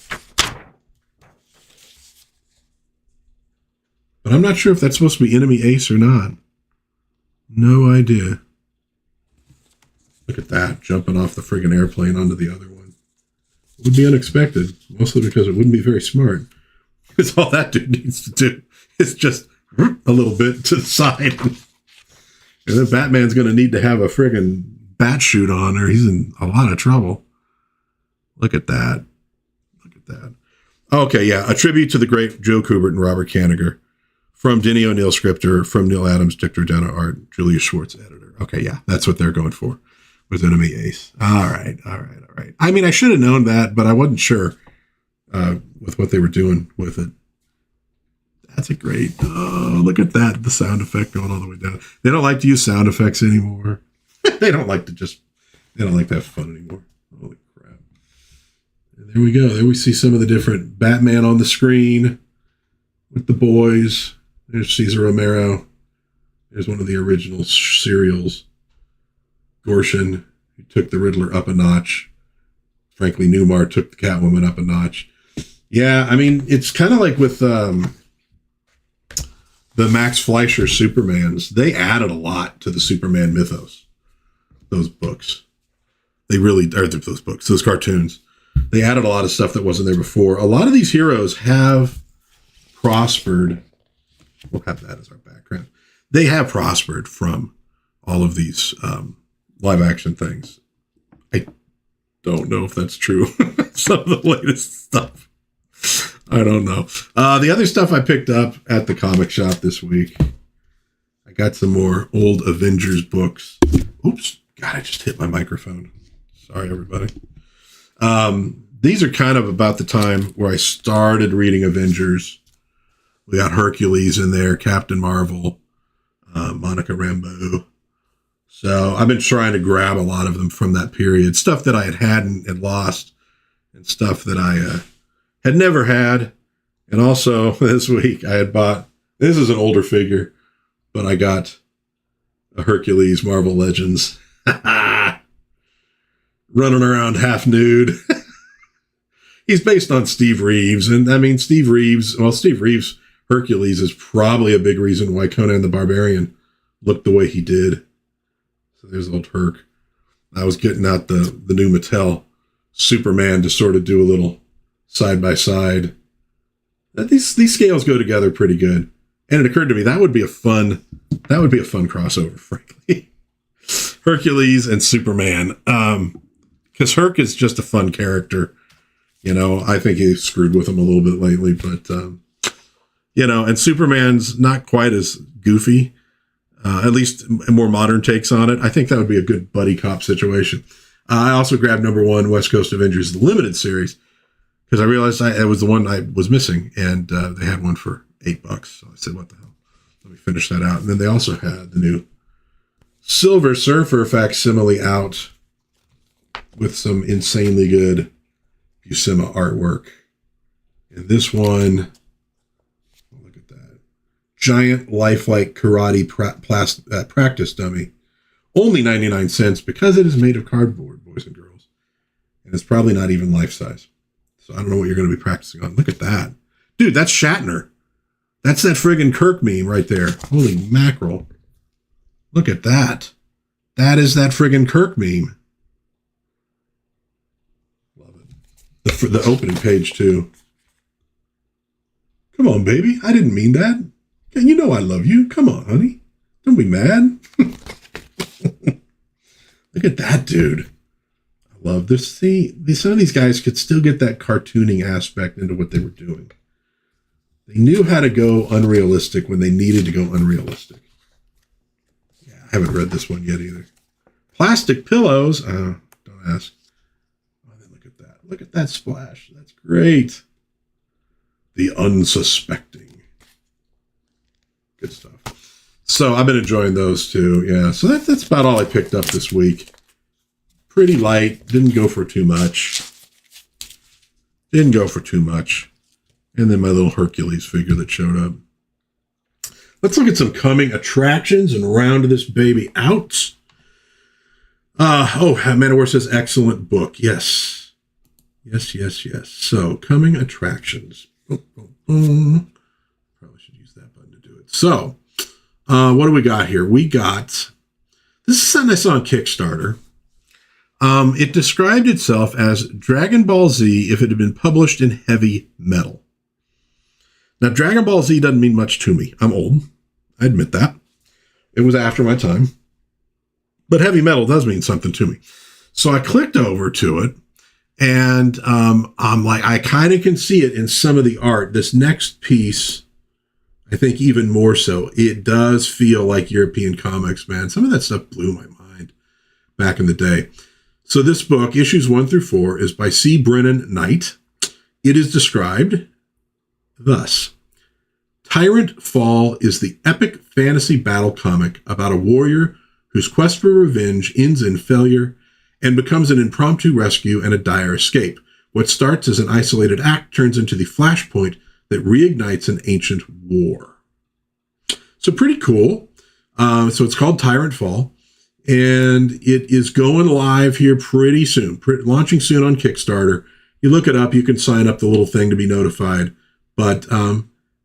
Speaker 1: But I'm not sure if that's supposed to be Enemy Ace or not. No idea. Look at that, jumping off the friggin' airplane onto the other one. It would be unexpected, mostly because it wouldn't be very smart. Because all that dude needs to do is just a little bit to the side. And then Batman's going to need to have a friggin' bat chute on, or he's in a lot of trouble. Look at that. Look at that. Okay, yeah, a tribute to the great Joe Kubert and Robert Kanigher. From Denny O'Neil, scripter. From Neil Adams, Dictor Dana art. Julius Schwartz, editor. Okay, yeah, that's what they're going for with Enemy Ace. All right. I mean, I should have known that, but I wasn't sure with what they were doing with it. That's a great, oh, look at that, the sound effect going all the way down. They don't like to use sound effects anymore. They don't like to have fun anymore. Holy crap. And there we go. There we see some of the different Batman on the screen with the boys. There's Cesar Romero. There's one of the original serials. Gorshin, who took the Riddler up a notch. Frankly, Newmar took the Catwoman up a notch. Yeah, I mean, it's kind of like with the Max Fleischer Supermans. They added a lot to the Superman mythos. Those books. They really, or those books, those cartoons. They added a lot of stuff that wasn't there before. A lot of these heroes have prospered. We'll have that as our background. They have prospered from all of these live action things. I don't know if that's true. Some of the latest stuff. I don't know. The other stuff I picked up at the comic shop this week. I got some more old Avengers books. Oops. God, I just hit my microphone. Sorry, everybody. These are kind of about the time where I started reading Avengers. We got Hercules in there, Captain Marvel, Monica Rambeau. So I've been trying to grab a lot of them from that period. Stuff that I had and lost, and stuff that I had never had. And also this week I had bought, this is an older figure, but I got a Hercules Marvel Legends. Running around half nude. He's based on Steve Reeves. And I mean, Steve Reeves, Hercules is probably a big reason why Conan the Barbarian looked the way he did. So there's old Herc. I was getting out the new Mattel Superman to sort of do a little side by side. These scales go together pretty good. And it occurred to me that would be a fun crossover, frankly. Hercules and Superman. Because Herc is just a fun character. You know, I think he screwed with him a little bit lately, but you know, and Superman's not quite as goofy. At least more modern takes on it. I think that would be a good buddy cop situation. I also grabbed #1 West Coast Avengers, the limited series, because I realized it was the one I was missing, and they had one for $8. So I said, what the hell? Let me finish that out. And then they also had the new Silver Surfer facsimile out with some insanely good Buscema artwork. And this one, look at that. Giant lifelike karate practice dummy. Only 99 cents because it is made of cardboard, boys and girls. And it's probably not even life size. So I don't know what you're going to be practicing on. Look at that. Dude, that's Shatner. That's that friggin' Kirk meme right there. Holy mackerel. Look at that. That is that friggin' Kirk meme. Love it. The opening page, too. Come on, baby. I didn't mean that. You know I love you. Come on, honey. Don't be mad. Look at that, dude. I love this. See, some of these guys could still get that cartooning aspect into what they were doing. They knew how to go unrealistic when they needed to go unrealistic. Yeah, I haven't read this one yet either. Plastic pillows. Don't ask. Oh, then look at that. Look at that splash. That's great. The unsuspecting. Good stuff. So I've been enjoying those too. Yeah. So that's about all I picked up this week. Pretty light. Didn't go for too much. And then my little Hercules figure that showed up. Let's look at some coming attractions and round this baby out. Manowar says excellent book. Yes. So coming attractions. Probably should use that button to do it. So What do we got here? This is something I saw on Kickstarter. It described itself as Dragon Ball Z if it had been published in heavy metal. Now, Dragon Ball Z doesn't mean much to me. I'm old. I admit that. It was after my time. But heavy metal does mean something to me. So I clicked over to it, and I'm like, I kind of can see it in some of the art. This next piece, I think even more so, it does feel like European comics, man. Some of that stuff blew my mind back in the day. So this book, issues 1 through 4, is by C. Brennan Knight. It is described thus. Tyrant Fall is the epic fantasy battle comic about a warrior whose quest for revenge ends in failure and becomes an impromptu rescue and a dire escape. What starts as an isolated act turns into the flashpoint that reignites an ancient war. So pretty cool. So it's called Tyrant Fall, and it is going live here pretty soon, launching soon on Kickstarter. You look it up, you can sign up the little thing to be notified, but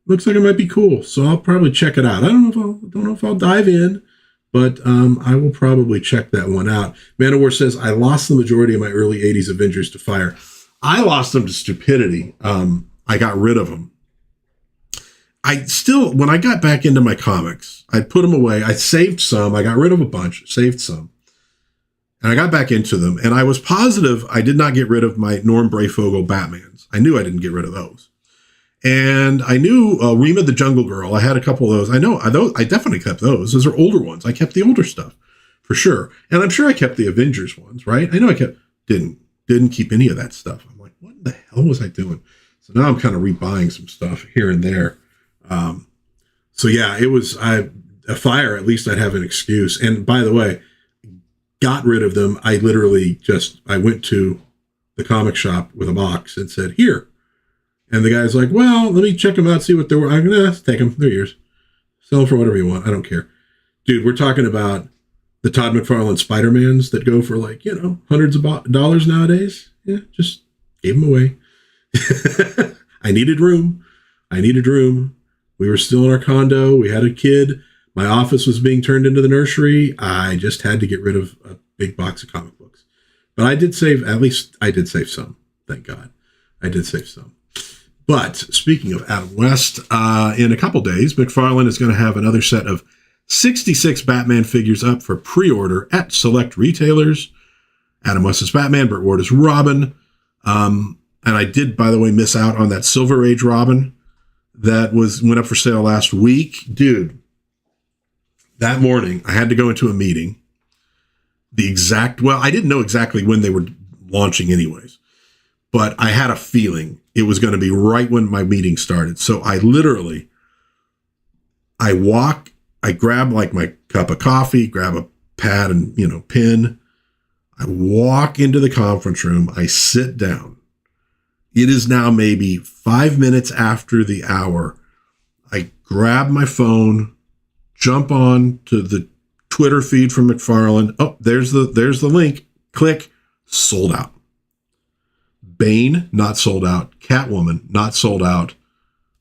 Speaker 1: looks like it might be cool. So I'll probably check it out. I don't know if I'll dive in, but I will probably check that one out. Manowar says, I lost the majority of my early 80s Avengers to fire. I lost them to stupidity. I got rid of them. When I got back into my comics, I put them away. I saved some. I got rid of a bunch, saved some. And I got back into them. And I was positive I did not get rid of my Norm Brayfogle Batmans. I knew I didn't get rid of those. And I knew Rima the Jungle Girl. I had a couple of those. I definitely kept those. Those are older ones. I kept the older stuff for sure. And I'm sure I kept the Avengers ones, right? I know I didn't keep any of that stuff. I'm like, what the hell was I doing? So now I'm kind of rebuying some stuff here and there. So yeah, it was a fire. At least I'd have an excuse. And by the way, got rid of them. I went to the comic shop with a box and said, here. And the guy's like, well, let me check them out, see what they were. I'm going to take them. They're yours. Sell them for whatever you want. I don't care. Dude, we're talking about the Todd McFarlane Spider-Mans that go for hundreds of dollars nowadays. Yeah, just gave them away. I needed room. We were still in our condo. We had a kid. My office was being turned into the nursery. I just had to get rid of a big box of comic books. But I did save some. Thank God. I did save some. But speaking of Adam West, in a couple days, McFarlane is going to have another set of 66 Batman figures up for pre-order at select retailers. Adam West is Batman, Burt Ward is Robin. And I did, by the way, miss out on that Silver Age Robin that went up for sale last week. Dude, that morning, I had to go into a meeting. I didn't know exactly when they were launching anyways, but I had a feeling it was going to be right when my meeting started. So I grab like my cup of coffee, grab a pad and, pen. I walk into the conference room. I sit down. It is now maybe 5 minutes after the hour. I grab my phone, jump on to the Twitter feed from McFarlane. Oh, there's the link. Click. Sold out. Bane, not sold out. Catwoman, not sold out.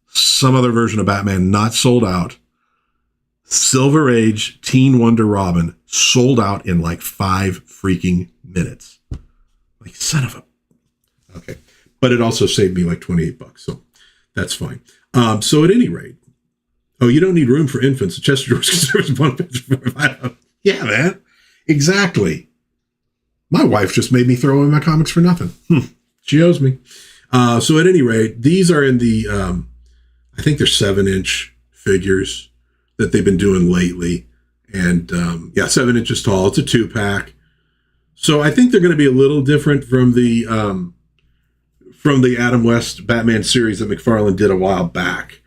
Speaker 1: Some other version of Batman, not sold out. Silver Age Teen Wonder Robin, sold out in like 5 freaking minutes. Like, son of a... Okay. But it also saved me like $28, so that's fine. So at any rate, you don't need room for infants. The Chester George Conservatives one. Yeah, man. Exactly. My wife just made me throw away my comics for nothing. She owes me. So at any rate, these are in the, I think they're 7-inch figures that they've been doing lately. And 7 inches tall. It's a 2-pack. So I think they're going to be a little different from the Adam West Batman series that McFarlane did a while back.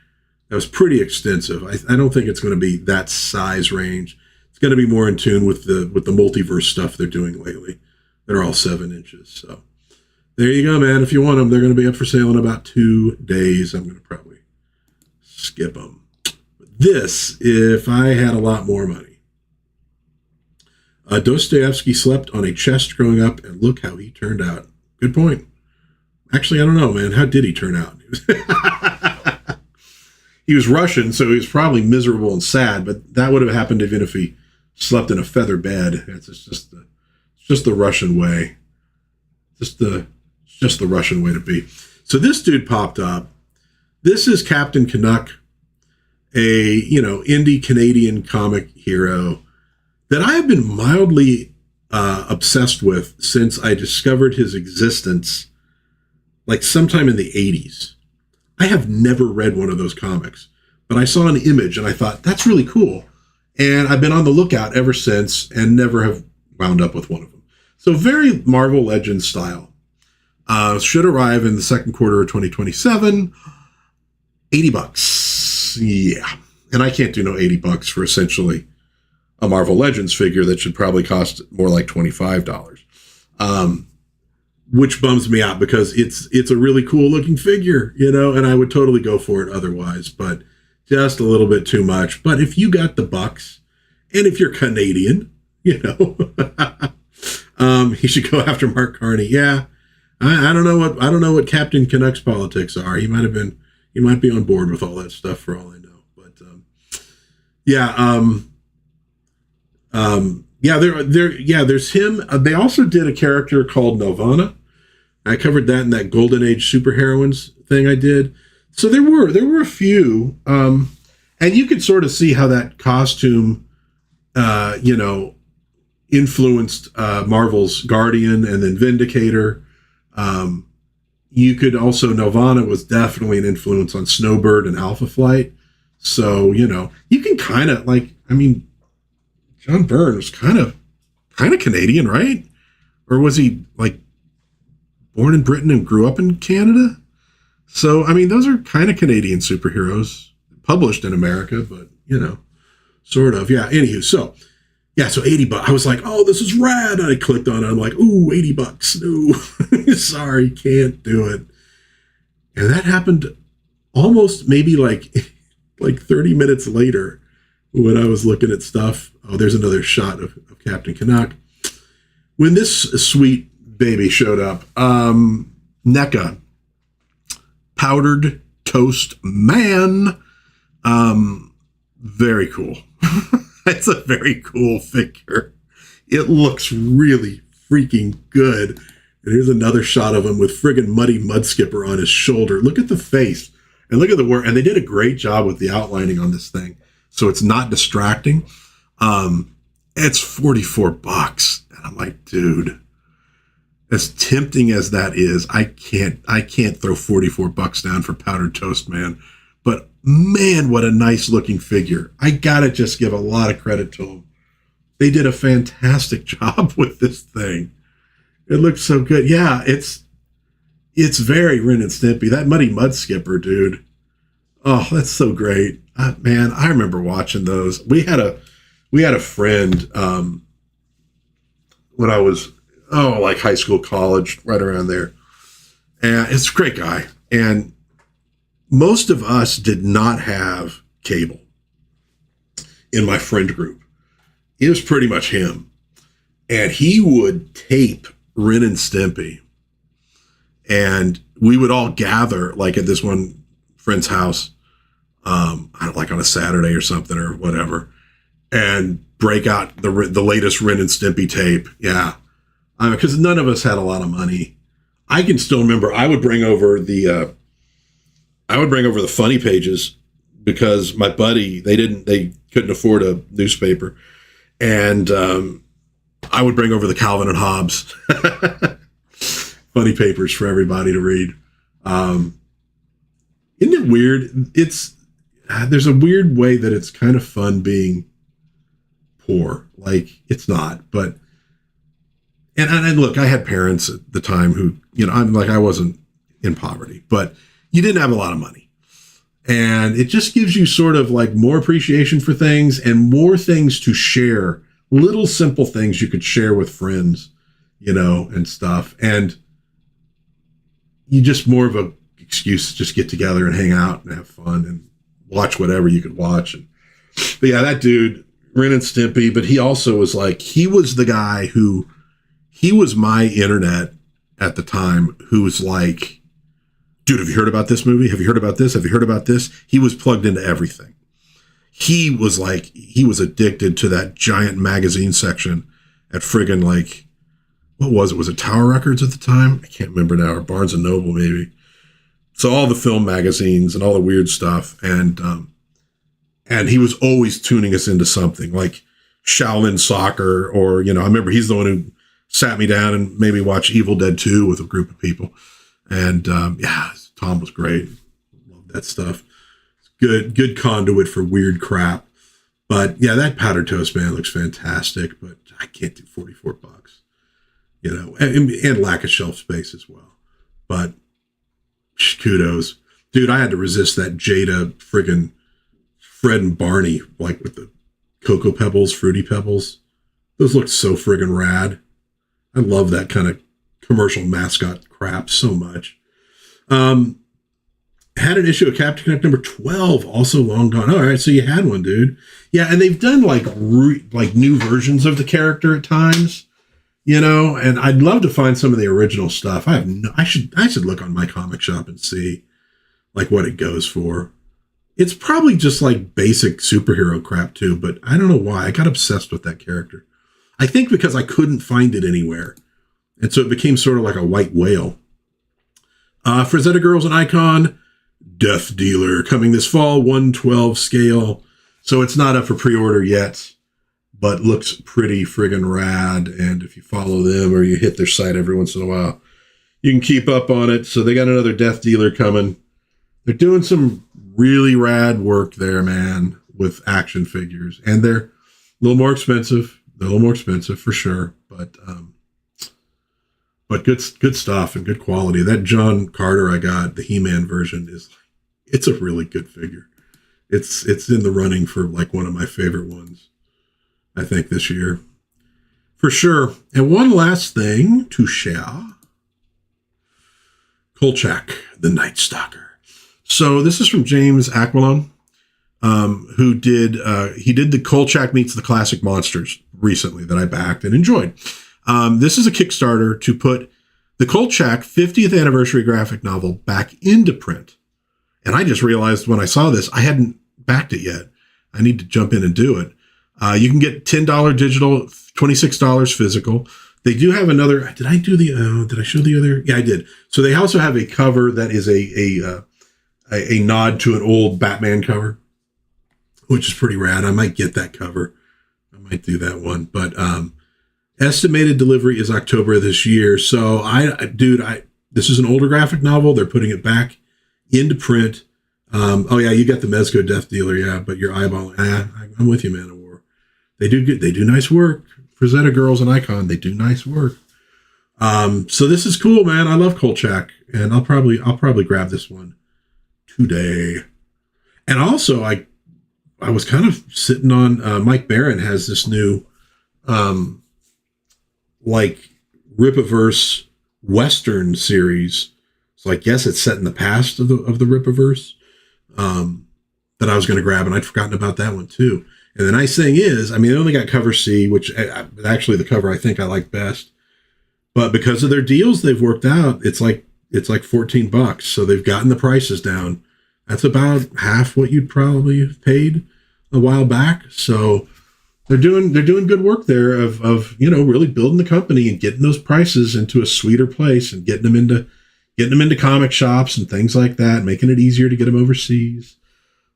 Speaker 1: That was pretty extensive. I don't think it's going to be that size range. It's going to be more in tune with the multiverse stuff they're doing lately. They're all 7 inches. So there you go, man. If you want them, they're going to be up for sale in about 2 days. I'm going to probably skip them. But this, if I had a lot more money. Dostoevsky slept on a chest growing up, and look how he turned out. Good point. Actually, I don't know, man. How did he turn out? he was Russian, so he was probably miserable and sad, but that would have happened even if he slept in a feather bed. It's just the Russian way. Just the Russian way to be. So this dude popped up. This is Captain Canuck, a, indie Canadian comic hero that I have been mildly obsessed with since I discovered his existence, like sometime in the 80s. I have never read one of those comics, but I saw an image and I thought, that's really cool. And I've been on the lookout ever since and never have wound up with one of them. So very Marvel Legends style. Should arrive in the second quarter of 2027. $80. Yeah. And I can't do no $80 for essentially a Marvel Legends figure that should probably cost more like $25. Which bums me out because it's a really cool looking figure, and I would totally go for it otherwise, but just a little bit too much. But if you got the bucks, and if you're Canadian, you should go after Mark Carney. Yeah, I don't know what Captain Canuck's politics are. He might be on board with all that stuff for all I know. But there's him. They also did a character called Nelvana. I covered that in that Golden Age superheroines thing I did. So there were a few, and you could sort of see how that costume, influenced Marvel's Guardian and then Vindicator. You could also, Nelvana was definitely an influence on Snowbird and Alpha Flight. So, you can kind of John Byrne was kind of Canadian, right? Or was he born in Britain and grew up in Canada? So, those are kind of Canadian superheroes published in America, but, sort of. Yeah. Anywho, so $80. I was like, oh, this is rad. And I clicked on it. I'm like, ooh, $80. No, sorry, can't do it. And that happened almost maybe like 30 minutes later when I was looking at stuff. Oh, there's another shot of Captain Canuck. When this sweet baby showed up, NECA, Powdered Toast Man. Very cool. It's a very cool figure. It looks really freaking good. And here's another shot of him with friggin' Muddy Mudskipper on his shoulder. Look at the face and look at the work. And they did a great job with the outlining on this thing, so it's not distracting. It's $44. And I'm like, dude, as tempting as that is, I can't throw $44 down for Powdered Toast Man. But man, what a nice looking figure. I gotta just give a lot of credit to them. They did a fantastic job with this thing. It looks so good. Yeah, it's very Ren and Stimpy. That Muddy Mudskipper, dude. Oh, that's so great. Man, I remember watching those. We had a friend when I was like high school, college, right around there. And it's a great guy. And most of us did not have cable in my friend group. It was pretty much him. And he would tape Ren and Stimpy. And we would all gather like at this one friend's house, like on a Saturday or something or whatever, and break out the latest Ren and Stimpy tape. Yeah. Because none of us had a lot of money. I can still remember I would bring over the funny pages because my buddy, they couldn't afford a newspaper. And I would bring over the Calvin and Hobbes funny papers for everybody to read. Isn't it weird? There's a weird way that it's kind of fun being poor. Like, it's not, but, and look, I had parents at the time who, I wasn't in poverty, but you didn't have a lot of money. And it just gives you sort of like more appreciation for things and more things to share, little simple things you could share with friends, and stuff. And you just more of a excuse to just get together and hang out and have fun and watch whatever you could watch. But yeah, that dude, Ren and Stimpy, but he also was he was the guy he was my internet at the time, who was like dude, have you heard about this movie? Have you heard about this? Have you heard about this? He was plugged into everything. He was addicted to that giant magazine section at friggin' like, what was it? Was it Tower Records at the time? I can't remember now, or Barnes and Noble maybe. So all the film magazines and all the weird stuff. And he was always tuning us into something like Shaolin Soccer, or, I remember he's the one who sat me down and made me watch Evil Dead 2 with a group of people. And Tom was great. Love that stuff. Good conduit for weird crap. But yeah, that powdered toast, man, looks fantastic, but I can't do $44, and lack of shelf space as well. But kudos. Dude, I had to resist that Jada friggin' Fred and Barney, like with the Cocoa Pebbles, Fruity Pebbles. Those look so friggin' rad. I love that kind of commercial mascot crap so much. Had an issue of Captain Connect number 12, also long gone. All right, so you had one, dude. Yeah, and they've done like new versions of the character at times, and I'd love to find some of the original stuff. I should look on my comic shop and see like what it goes for. It's probably just like basic superhero crap too, but I don't know why. I got obsessed with that character. I think because I couldn't find it anywhere. And so it became sort of like a white whale. Frazetta Girls and Icon, Death Dealer, coming this fall, 1/12 scale. So it's not up for pre-order yet, but looks pretty friggin' rad. And if you follow them or you hit their site every once in a while, you can keep up on it. So they got another Death Dealer coming. They're doing some really rad work there, man, with action figures. And they're a little more expensive. They're a little more expensive for sure, but good stuff and good quality. That John Carter I got, the He-Man version, it's a really good figure. It's in the running for like one of my favorite ones, I think, this year. For sure. And one last thing to share. Kolchak, the Night Stalker. So this is from James Aquilon, who did the Kolchak Meets the Classic Monsters recently that I backed and enjoyed. This is a Kickstarter to put the Kolchak 50th anniversary graphic novel back into print. And I just realized when I saw this, I hadn't backed it yet. I need to jump in and do it. You can get $10 digital, $26 physical. They do have another. Did I show the other? Yeah, I did. So they also have a cover that is a nod to an old Batman cover, which is pretty rad. I might get that cover. I might do that one. But estimated delivery is October of this year. So this is an older graphic novel. They're putting it back into print. Oh yeah, you got the Mezco Death Dealer, yeah, but your eyeball. I'm with you, Man of War. They do good. They do nice work. Frazetta Girls and Icon, they do nice work. So this is cool, man. I love Kolchak, and I'll probably grab this one today. And also, I was kind of sitting on Mike Barron has this new like Rippaverse Western series. So I guess it's set in the past of the Rippaverse that I was going to grab, and I'd forgotten about that one too. And the nice thing is, I mean, they only got cover C, which actually the cover I think I like best. But because of their deals they've worked out, it's like $14. So they've gotten the prices down. That's about half what you'd probably have paid a while back. So they're doing good work there of really building the company and getting those prices into a sweeter place and getting them into comic shops and things like that, making it easier to get them overseas.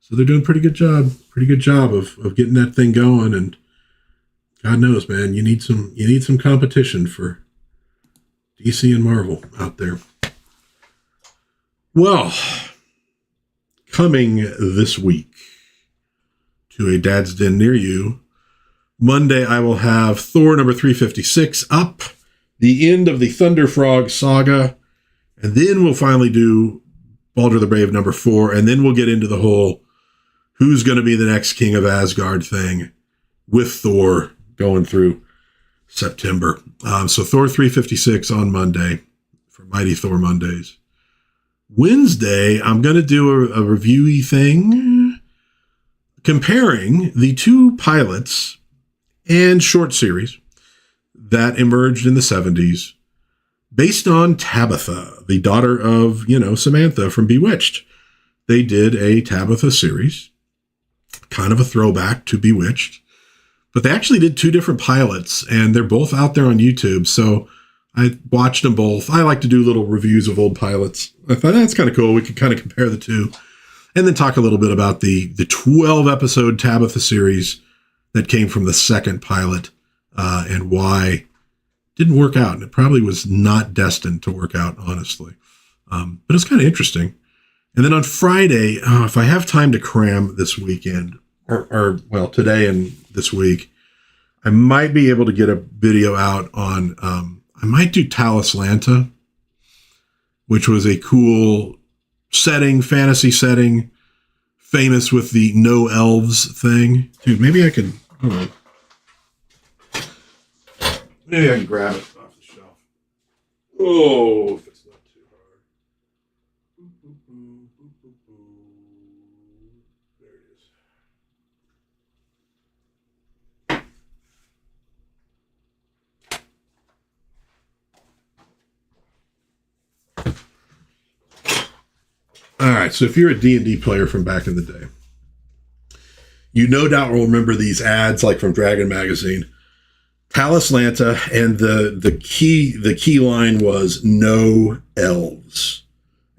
Speaker 1: So they're doing a pretty good job of getting that thing going. And God knows, man, you need some competition for DC and Marvel out there. Well, coming this week to a Dad's Den near you, Monday I will have Thor number 356 up, the end of the Thunder Frog saga, and then we'll finally do Baldur the Brave number 4, and then we'll get into the whole who's going to be the next King of Asgard thing with Thor going through September. So Thor 356 on Monday for Mighty Thor Mondays. Wednesday, I'm going to do a review-y thing comparing the two pilots and short series that emerged in the 70s based on Tabitha, the daughter of, Samantha from Bewitched. They did a Tabitha series, kind of a throwback to Bewitched, but they actually did 2 different pilots, and they're both out there on YouTube. So I watched them both. I like to do little reviews of old pilots. I thought that's kind of cool. We could kind of compare the 2 and then talk a little bit about the 12 episode Tabitha series that came from the second pilot, and why it didn't work out. And it probably was not destined to work out, honestly. But it's kind of interesting. And then on Friday, if I have time to cram this weekend, or today and this week, I might be able to get a video out on, I might do Talislanta, which was a cool setting, fantasy setting, famous with the no elves thing. Dude, maybe I can, hold on. Maybe I can grab it off the shelf. Oh, if it's not too hard. There it is. All right, so if you're a D&D player from back in the day, you no doubt will remember these ads like from Dragon Magazine. Talislanta, and the key line was no elves.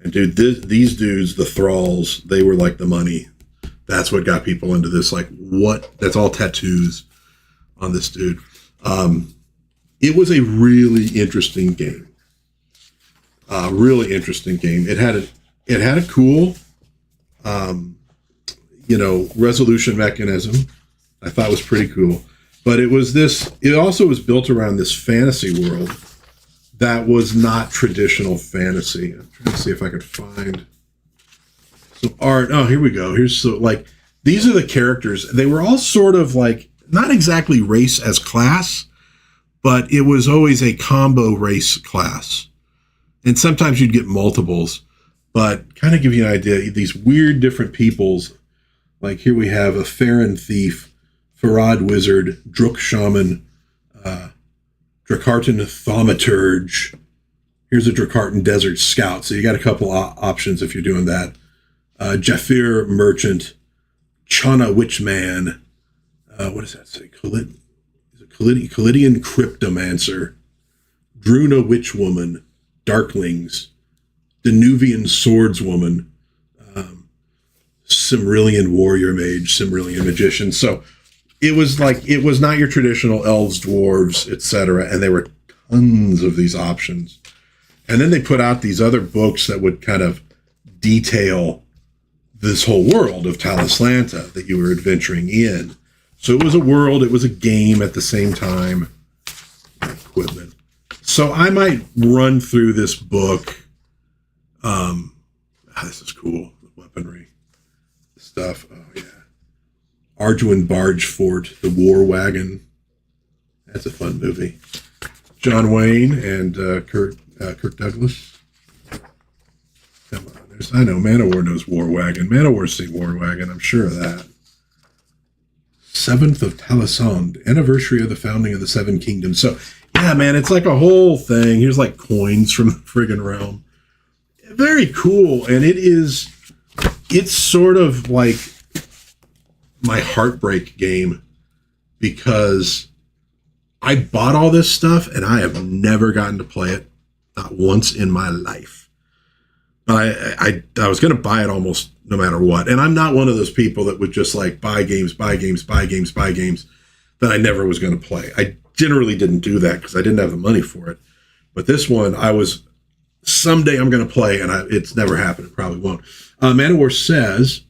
Speaker 1: And dude, these dudes, the thralls, they were like the money. That's what got people into this. Like, what? That's all tattoos on this dude. It was a really interesting game. Really interesting game. It had a cool, resolution mechanism. I thought was pretty cool. But it also was built around this fantasy world that was not traditional fantasy. I'm trying to see if I could find some art. Oh, here we go. These are the characters. They were all sort of like, not exactly race as class, but it was always a combo race class. And sometimes you'd get multiples, but kind of give you an idea, these weird different peoples. Like here we have a Farron thief, Farad wizard, Druk shaman, Drakartan thaumaturge. Here's a Drakartan desert scout. So you got a couple options if you're doing that. Jafir merchant, Chana witchman. What does that say? Kalidian cryptomancer, Druna witchwoman, darklings, Danuvian swordswoman, Cimmerillion warrior mage, Cimmerillion magician. So it was not your traditional elves, dwarves, etc. And there were tons of these options. And then they put out these other books that would kind of detail this whole world of Talislanta that you were adventuring in. So it was a world, it was a game at the same time. Equipment. So I might run through this book. This is cool. Weaponry stuff. Oh yeah. Arduin Barge Fort, The War Wagon. That's a fun movie. John Wayne and Kirk Douglas. Come on, I know Manowar knows War Wagon. Manowar's seen War Wagon, I'm sure of that. 7th of Talisand, anniversary of the founding of the Seven Kingdoms. So, yeah, man, it's like a whole thing. Here's like coins from the friggin' realm. Very cool, and it's sort of like my heartbreak game because I bought all this stuff and I have never gotten to play it, not once in my life. But I was going to buy it almost no matter what. And I'm not one of those people that would just like buy games that I never was going to play. I generally didn't do that because I didn't have the money for it. But this one, someday I'm going to play, and it's never happened. It probably won't. Manowar says,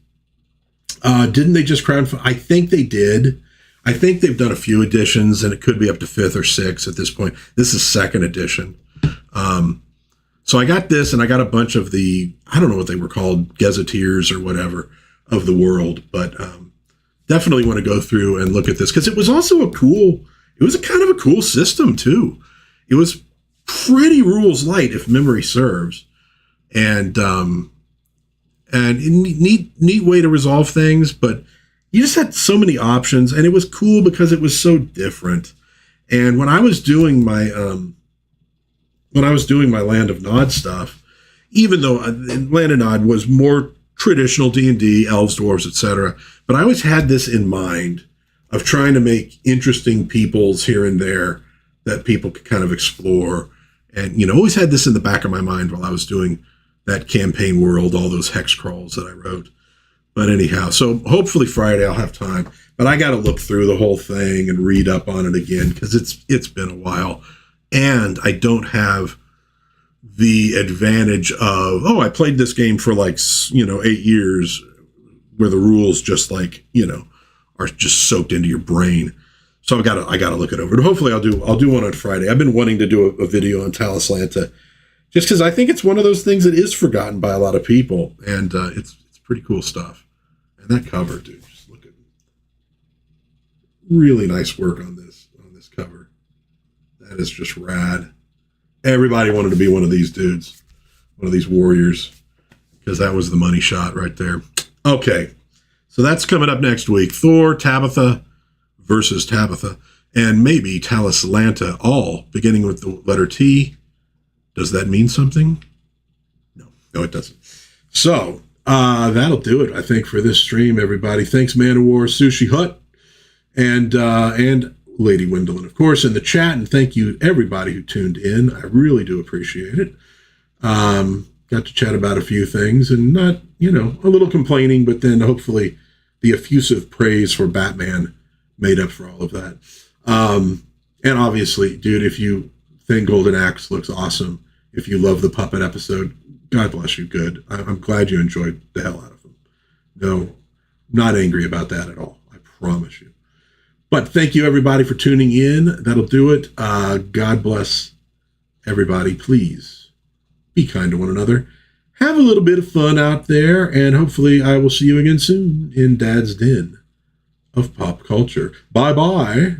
Speaker 1: didn't they just crowdfund? I think they did. I think they've done a few editions, and it could be up to 5th or 6th at this point. This is 2nd edition. So I got this, and I got a bunch of the, I don't know what they were called, gazetteers or whatever of the world, but definitely want to go through and look at this because it was also it was a kind of a cool system too. It was pretty rules light, if memory serves, and neat way to resolve things. But you just had so many options, and it was cool because it was so different. And when I was doing my when I was doing my Land of Nod stuff, even though Land of Nod was more traditional D&D, elves, dwarves, etc., but I always had this in mind of trying to make interesting peoples here and there that people could kind of explore. And, always had this in the back of my mind while I was doing that campaign world, all those hex crawls that I wrote. But anyhow, so hopefully Friday I'll have time. But I got to look through the whole thing and read up on it again because it's been a while. And I don't have the advantage of, I played this game for 8 years where the rules just are just soaked into your brain. So I got to look it over. But hopefully I'll do one on Friday. I've been wanting to do a video on Talislanta just because I think it's one of those things that is forgotten by a lot of people, and it's pretty cool stuff. And that cover, dude, just look at really nice work on this cover. That is just rad. Everybody wanted to be one of these dudes, one of these warriors, because that was the money shot right there. Okay. So that's coming up next week. Thor, Tabitha versus Tabitha, and maybe Talislanta, all beginning with the letter T. Does that mean something? No, it doesn't. So that'll do it, I think, for this stream, everybody. Thanks, Man of War, Sushi Hut, and Lady Wendell, of course, in the chat. And thank you, everybody who tuned in. I really do appreciate it. Got to chat about a few things, and not, a little complaining, but then hopefully the effusive praise for Batman made up for all of that. And obviously, dude, if you think Golden Axe looks awesome, if you love the puppet episode, God bless you, good. I'm glad you enjoyed the hell out of them. No, not angry about that at all. I promise you. But thank you, everybody, for tuning in. That'll do it. God bless everybody. Please be kind to one another. Have a little bit of fun out there, and hopefully I will see you again soon in Dad's Den of Pop Culture. Bye-bye.